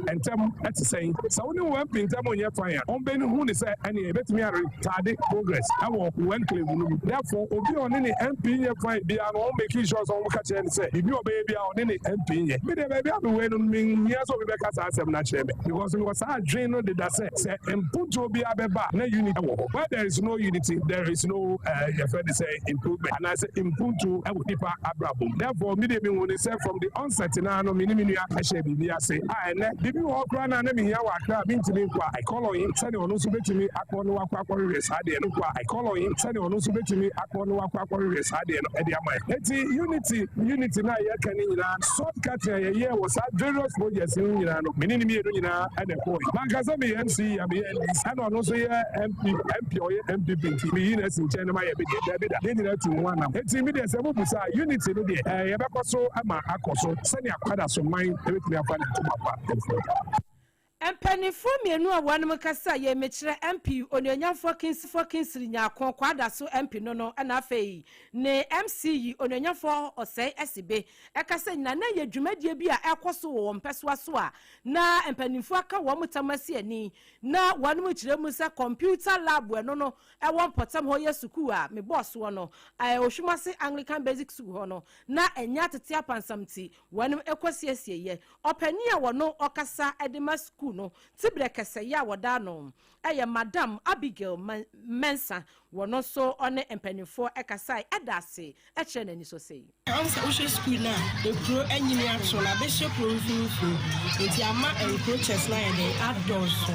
entem say so woni wo pintem onye fire on be hu ni say ani ebetimi are tade progress awo when claim no therefore obi on ni MP nye fire bia no make sure so ka kire ni say bibi obe bia on ni MP nye me de bia be we no me so be ka sa asem na kire me because we was dream no de that say input obi abeba na unity where there is no unity there is no say improvement and I say input to people abrabum therefore me de me won say from the onset na no me ni nua ahye bibi ase na bibi wo kra na me hia wa kra bi ntimi kwa I call on him say ono so betimi akọno wakwa resade no kwa I call on him say ono so betimi akọno wakwa resade no e de amai eti unity na ye kan nyina shortcut ye was various projects nyina no me ni me no nyina ade ko bankaza me MC ya me and ono so ye MP or MP me yin asin chen ma ye be da nyina tu nwa na eti me de se mo busa unity no de ye be koso ama akoso se ne akwada so man e betimi afa na to papa Empenifo mienu a wanum kasa ye mechire MP ononyamfo kinsiri nyakon kwada so MP no na afei ne MCE ononyamfo osei SB ekasa na ye dwumadie bi a ekoso wo mpeswa so a na empenifo aka wo mutamasi ani na wanum kire mu se computer lab no ewo potam ho ye suku a me boss wo no ohwumase Anglican Basic School ho no na enya tete apansamti wanum ekosiesie ye opani a wo no okasa edema school no tibre kese ya wodano eye Madam Abigail Mensa wono so one empanifo ekasai edase eche nani so sei ansa wo school na e pro anyini aso na be she pro mfinfo enti ama coaches na ye outdoors so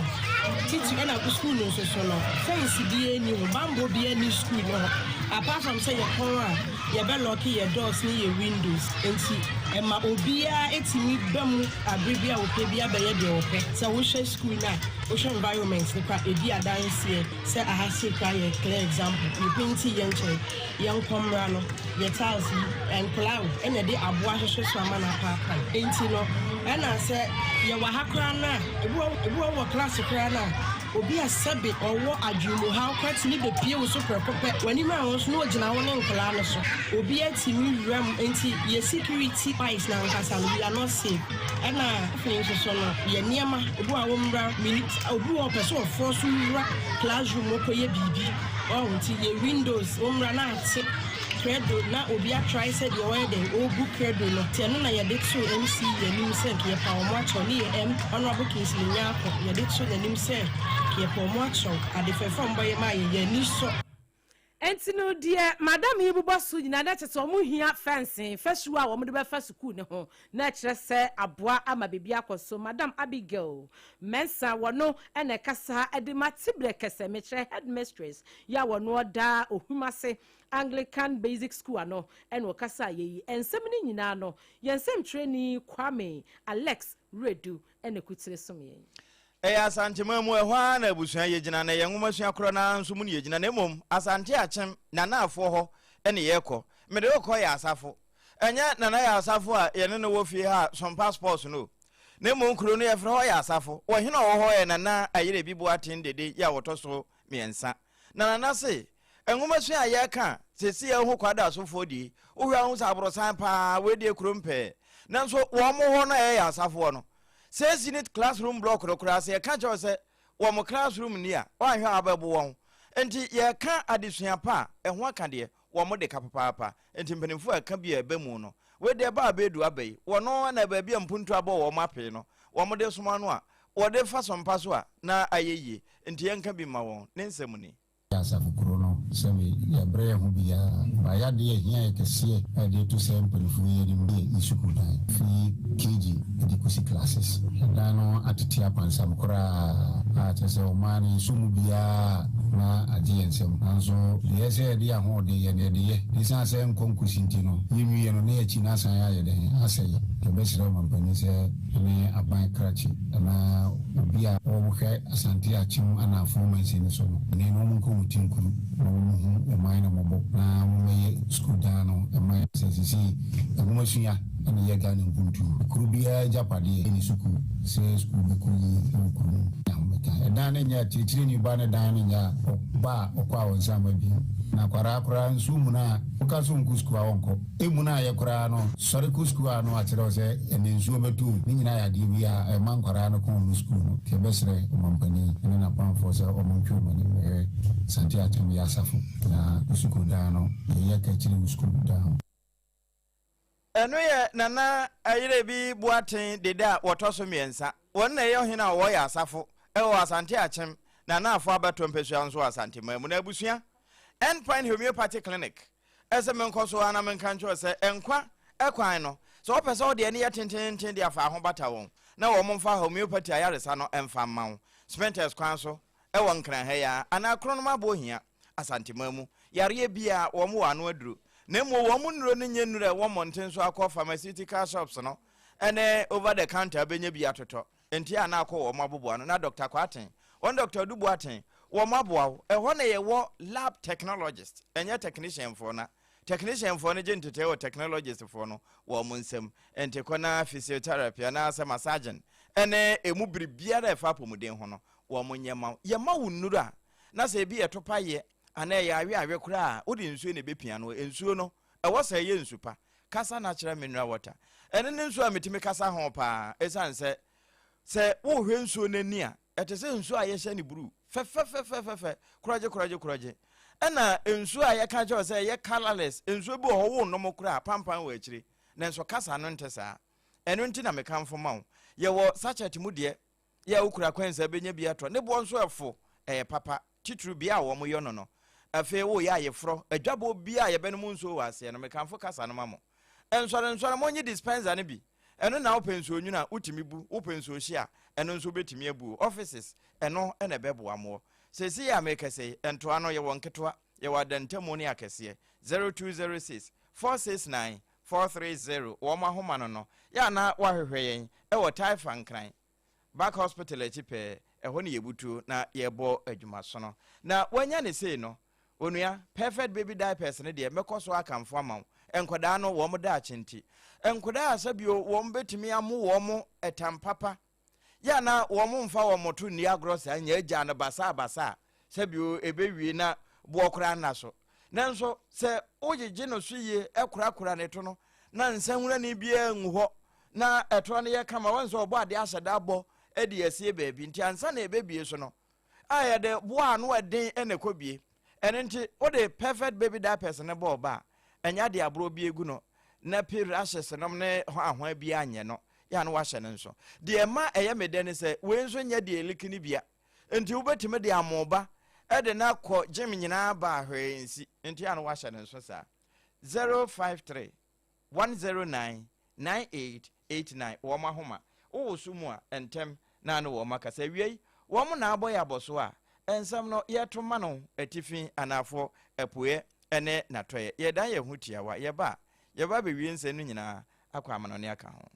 titi na go school no so no fence bi eni wo bambo bi eni school no apart from say your corner ye be lock your doors ni your windows enti ema obia etimi bam abribia wo pe bia be ye de wo pe so wo school na wo environment ni kwa edi adanse say aha say kwa ye clear example you painting young comrade no your tiles and cloud and the aboa hwehwe so amana papa enti no na say ye wa hakra na ebu wo class kra na obi asabe owo adwumo ha kwatini be pie wo so prekope wani ma won so no gina won nkla no so obi atimi ram enti ye security wise na nkasa no we are not safe na finish so no ye niema obu a wo mra minute obu o person force ura classroom ko ye bibi o nti ye windows wo mra na ate credo na obi a try said your wedding o book credo no te no na ye de to MC ye nim se ke pa o mo acho ni em honorable case ni nyako ye de to na nim se ke pa o mo acho ade fefam boy ma ye ni so enti no die madam yibubo so nyina na tete omo hia fencing fesu a omo de be fesu ku ne ho na kire se aboa ama bibia akoso Madam Abigail Mensa wono ene kasa edema tibre kese mekire headmistress ya wono da ohumase Anglican Basic School ano ene okasa yeyi ensem ni nyina no yensem trainee Kwame Alex Redu ene kutire somye asante mamu ehwa na abusuan yegina na yenwomasua kro na nso mu ne yegina na mom asante achem na na afo ho ene yekọ mede okọ ya asafo enya na ya asafo a yene ne wo fie ha some passports no na mom kro no ye fre ho ya asafo wo hina wo ho ye na ayere bibu atendede ya wotoso miensa na se enwomasua ye ka sesi ye ho kwada asofo di wo hwa ho sabrosan pa we de krompe nanso wo mo ho na ye ya asafo no says unit classroom block rokrase ye ka jo se wo mo classroom ni a wa hwa ababo won enti ye ka adesua pa ehwo aka de wo mo de kapapa enti mpanimfo aka bi eba mu no we de ba abedu abai wo no na ba bia mpuntu abo wo mape no wo mo de soma no a wo de fa sompa so a na ayeye enti ye nka bi ma won ne nsem ni asafukuro no sɛbi yɛbrɛ ho bia ba yade yɛ hia kɛseɛ ɛde to sɛ mpanimfo yɛ de mu isuku dan fi KG de kusi classes dan no atete apansam koraa a kyɛ sɛ ɔma ne sumu bia na agye nsɛm nanso deɛ sɛ de ahode yɛ de yɛ de san sɛ nkonkusi nti no yɛwie no ne akyi na san ayɛ den asɛe yɛbɛsrɛ ɔmampani sɛ ne aban krakye na obi a wɔhwɛ asante akyem anafo mansi no so no ne no mu tinkuru na mu emai na mobo na mu me school dano emai sisi agumasuya ana ye gane buntu kuru biya japade ni suku se school be kuru kuru yamata edane nya tiritiri ni bana dane nya ba okwa wonsama bi na kwara nsumu na ukaso nkusku awonko emuna ye kwara no sori kusku ano atire se ene nsuo metu ni nyina ya de biya e man kwara no kon school no ke besre omampani ene na panfo se omontwu mani santi atemi asafu na usuku dano ye ka chiri usuku dano eno ye nana ayire bi buaten deda wotoso miensa wonna ye ohina wo ya asafo e wo asante achem na na afo abato mpesua nso asante mamu na abusua Endpoint Homeopathy Clinic ese menkoso ana menkancho se enkwa ekwan no so opese wo de ne yetenten de afa ho bata won na wo momfa homeopathy ayaresa no emfa mawo spenters kwan so e won kran ha ya ana kronoma bo hia asante mamu yare bia wo mo wano aduro na mo wo mo nuro ne nyenure wo monten so akọ pharmaceutical shops no ene over the counter benya bia toto enti ana akọ wo mabobo no na Dr. Kwaten on Dr. Dubuaten wo maboa ho na ye wo lab technologist enye technician for na technician for na gentete wo technologist for no wo munsem enti kona physiotherapy na asa massage ene emu biribiara efa apomuden ho no wo mo nyema ye ma wo nnura na se bi etopa ye ana ye awe kura odi nsuo ne bepia no nsuo no ewo sa ye nsupa kasa na kire mineral water ene ne nsuo a metimi kasa ho pa esan se wo hwe nsuo nani a etese nsuo a ye hye ne buru fe kuraje ena nsuo a ye ka je se ye colorless nsuo bi ho wo no mo kura pampan wa akire nenso kasa no ntesa eno nti na mekamfo ma wo ye wo sachet mu de ye ukura kwenza benya bi ato ne bo nso efo papa titru bia wo mo yo no afi wo ya yefro adwabo bia ye benu mu nso wase no mekamfo kasa no mamo ensore mo nyi dispenser ne bi eno na openso onwuna utimi bu openso hia eno nso betimi abu offices eno ene bebo amo sesi ya mekese ento ano ye wonketwa ye wadantemu ne akese 0206 469 430 wo ma homa no ya na wahwehwe yen e wo Taifa nkran back hospital echipe eho ne yebutu na yebo adwumaso no na wanya ne sei no onua perfect baby diapers ne de mekoso akamfo ama enkoda no wo mo da achenti enkoda asabio wo mbetimi amu wo mo etampapa ya na wo mo mfa wo moto ni agros anya agya na basa sabio ebewie na bo kora na so nanso se ogege no so ye ekura ne to no na nsanwura ne bia nhu na eto ne ye kama wonso obo ade ahyeda abo edi asie baabi nti ansa na ebebie so no aye de bo anu eden ene kobie ene nti o de perfect baby diapers ne bo ba enya de abro bi egu no na rashes nom ne ahwa bi anye no ya no wahye ne nso de ma eye mede ne se we nso nya de elikini bia nti wobetime de amoba ede na kọ gym nyina ba hwensi nti ya no wahye ne nso sa 053 109 9889 wo ma homa wo sumu a entem na no wo makasa wiei wo mo na aboya aboso a ensam no yeto ma no atifi anafo epoe ene natoye ye dan ye hutiawa ye ba be wie nsenu nyina akwa amano ne aka ho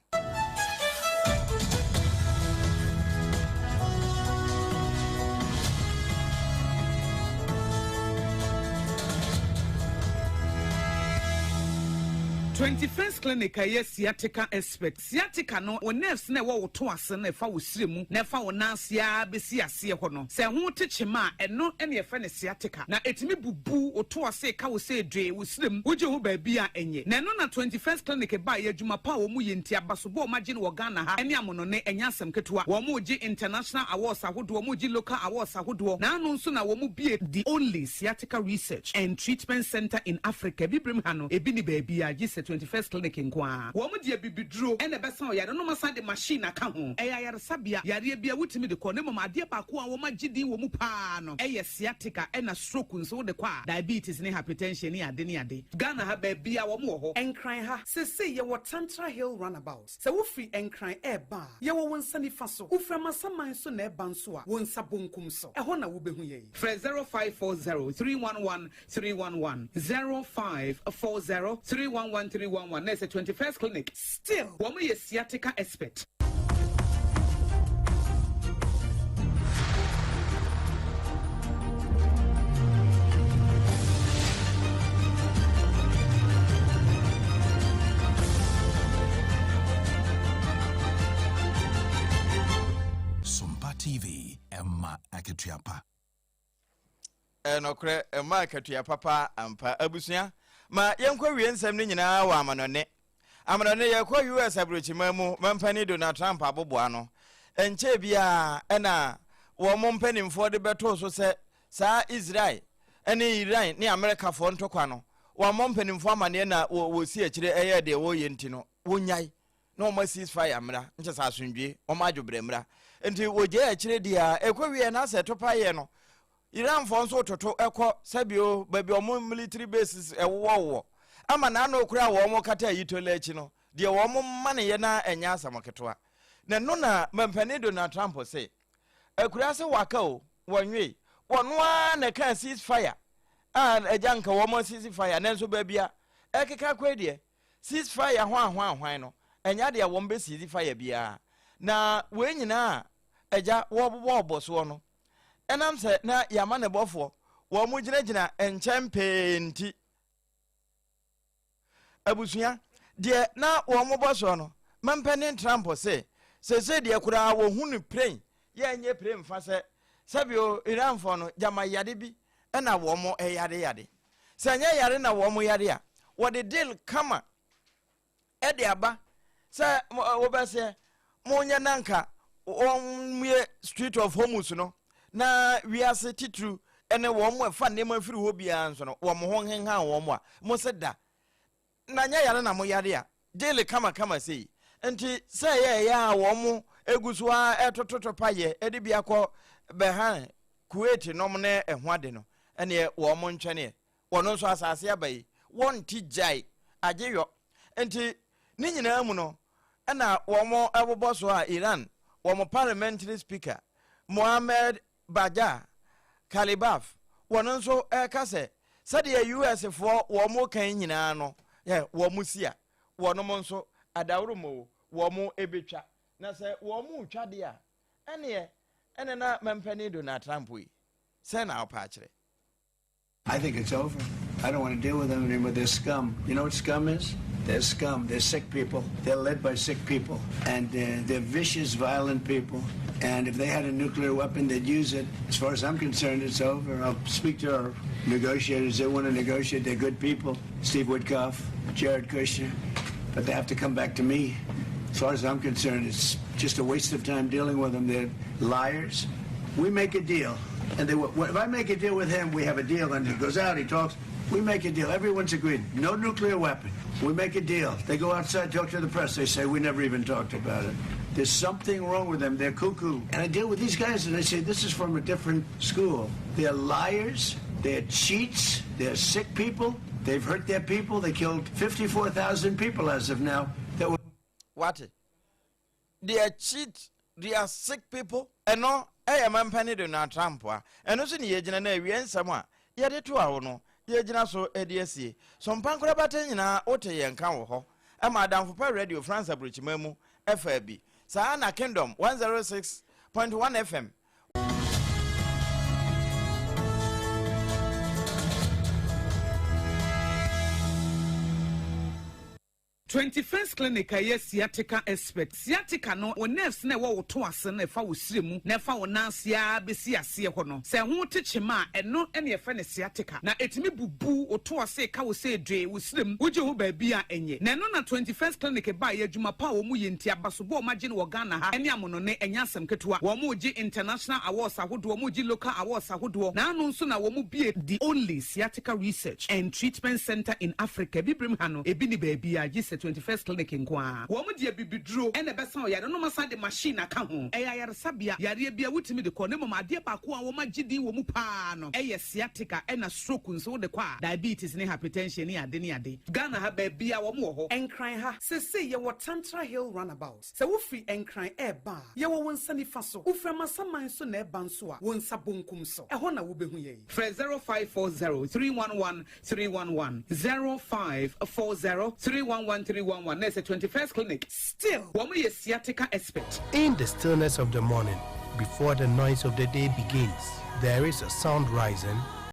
21st clinic aye sciatica expert sciatica no o nerves na wo to ase na fa wo siremu na fa wo nansia besi ase ho no se ho techema eno ene ye fa ne sciatica na etimi bubu o to ase ka wo se dwe wo siremu wo je ho ba bi a enye na eno na 21st clinic ba ye adwuma pa wo mu ye nti abaso bo ma je ne wo Ghana ha ene amono ne enya asem ketewa wo mu je international awards ahodo wo mu je local awards ahodo na anu nso na wo mu bie the only sciatica research and treatment center in Africa bibrim ha no ebi ni ba bi a je 21st clinic nkwa wo mu de bibiduro ene besa o yare no masa de machine aka ho eya yare sabia yare bia wutimi de ko ne mama ade ba ko a wo magidi wo mu pa no eye sciatica ena stroke nso de kwa diabetes ne hypertension ne ade Ghana ha ba bia wo mu ho enkran ha se ye wo Tantra Hill runabout se wo free enkran eba ye wo wonsa ni fa so wo fra masaman so na eba nso a wonsa bonkum so e ho na wo behu ye 0540 311 311 0540 311 311 There's a 21st clinic. Still, woman is sciatica expert. SOMPA TV, Emma Akituapa. Enokre Emma Akituapa ampa abusia. Ma yenkwa wie nsem ne nyina wa amanone yekwa US abrochimamu mampani Donald Trump aboboa no enche bia ena wo mompanimfo de beto so se sa Israel ene Iran ne America fo ntokwa no wo mompanimfo amane na wo si akire eye de wo yenti no wonyai na o ma ceasefire amra nche sa asundwe o ma adwobre mra enti wo je akire dia ekwa wie na se topa ye no Iran for so toto eko sabio baby omo military bases ewo ama na no kura wo mo kata yitole echi no de wo mo mane ye na enya asamoketo na no na mampani Donald Trump say ekura se waka o wonwe wono a na ka ceasefire an ejanka wo mo ceasefire na so babia ekeka kwedie ceasefire hwan no enya de wo mbe ceasefire bia na we nyina eja wo bobo no enam se na yama ne bofo wo mu gina enchempenti abusuya de na wo mu boso no mampani Trump se se de kura wo hu no plane ye nye plane fa se sabio Iran for no jama yade bi na wo mo yade se nya yare na wo mo yare a wo de deal kama e de aba se wo be se mo nya nanka on street of homus no na wiase titru ene wo mo fa ne ma firi ho bia nso no wo mo ho henha wo mo a mo se da na nya yare na mo yare a deal kama sei enti se ye ya wo mo egusu a etototo paye edi bia ko behan Kuwait no mne eho ade no ene wo mo ntwene wono nso asase abai won ti jai ageyo enti ni nyina mu no na wo mo ebobo so a Iran wo mo parliamentary speaker Mohammed Baja Kalibaf wono nso kase sade US for wo mo kan nyina no wo mo sia wono mo nso adawro mo wo mo ebetwa na se wo mo twade a ene na mempani do na Trump we say na opachire. I think it's over. I don't want to deal with them anymore. They're scum. You know what scum is? They're scum. They're sick people. They're led by sick people. And they're vicious, violent people. And if they had a nuclear weapon, they'd use it. As far as I'm concerned, it's over. I'll speak to our negotiators. They want to negotiate. They're good people. Steve Woodcock, Jared Kushner. But they have to come back to me. As far as I'm concerned, it's just a waste of time dealing with them. They're liars. We make a deal. And if I make a deal with him, we have a deal. And he goes out, he talks. We make a deal. Everyone's agreed. No nuclear weapon. We make a deal. They go outside, talk to the press. They say, we never even talked about it. There's something wrong with them. They're cuckoo. And I deal with these guys, and I say, this is from a different school. They're liars. They're cheats. They're sick people. They've hurt their people. They killed 54,000 people as of now. What? They are cheats. They are sick people. And no, I am Ampani Donald Trump. And also, the agent and we and someone. Yet it was no. Yejina so EDC. Some pankura batten na ote yen kan ho. E madam for Radio France Abridge memu FAB. Sana Kingdom 106.1 FM. 21st clinic aye sciatica expert sciatica no wo nerves na wo to ase na fa wo siremu na fa wo nansia besi ase ho no se ho techema eno ene efa ne sciatica na etimi bubu wo to ase ka wo se dwe wo sirem wo je ho ba bi a enye na eno na 21st clinic ba ye adwuma pa wo mu ye ntia baso bo ma je ne wo Ghana ha ene amono ne enya asem ketua wo mu je international awards ahodo wo mu je local awards ahodo na anu nso na wo mu bie the only sciatica research and treatment center in Africa bibrim ha no ebi ni ba bi a 21st clinic nkwa wo mu de bibidro ene besa o yare no masa de machine aka ho yare sabia yare bia wutimi de ko ne mama de ba ko a wo magidi wo mu pa no sciatica ena stroke nso de kwa diabetes ne hypertension ne ade Ghana ha ba bia wo mu ho enkran ha sese ye wo Tantra Hill runabout se wo free enkran ba ye wo wonsa ni fa so wo fra masaman so na eba nso a wonsa bonkum so ho na wo behu ye 0540 311 311 0540 311 311. There's a 21st clinic. Still, woman is sciatica expert. In the stillness of the morning, before the noise of the day begins, there is a sound rising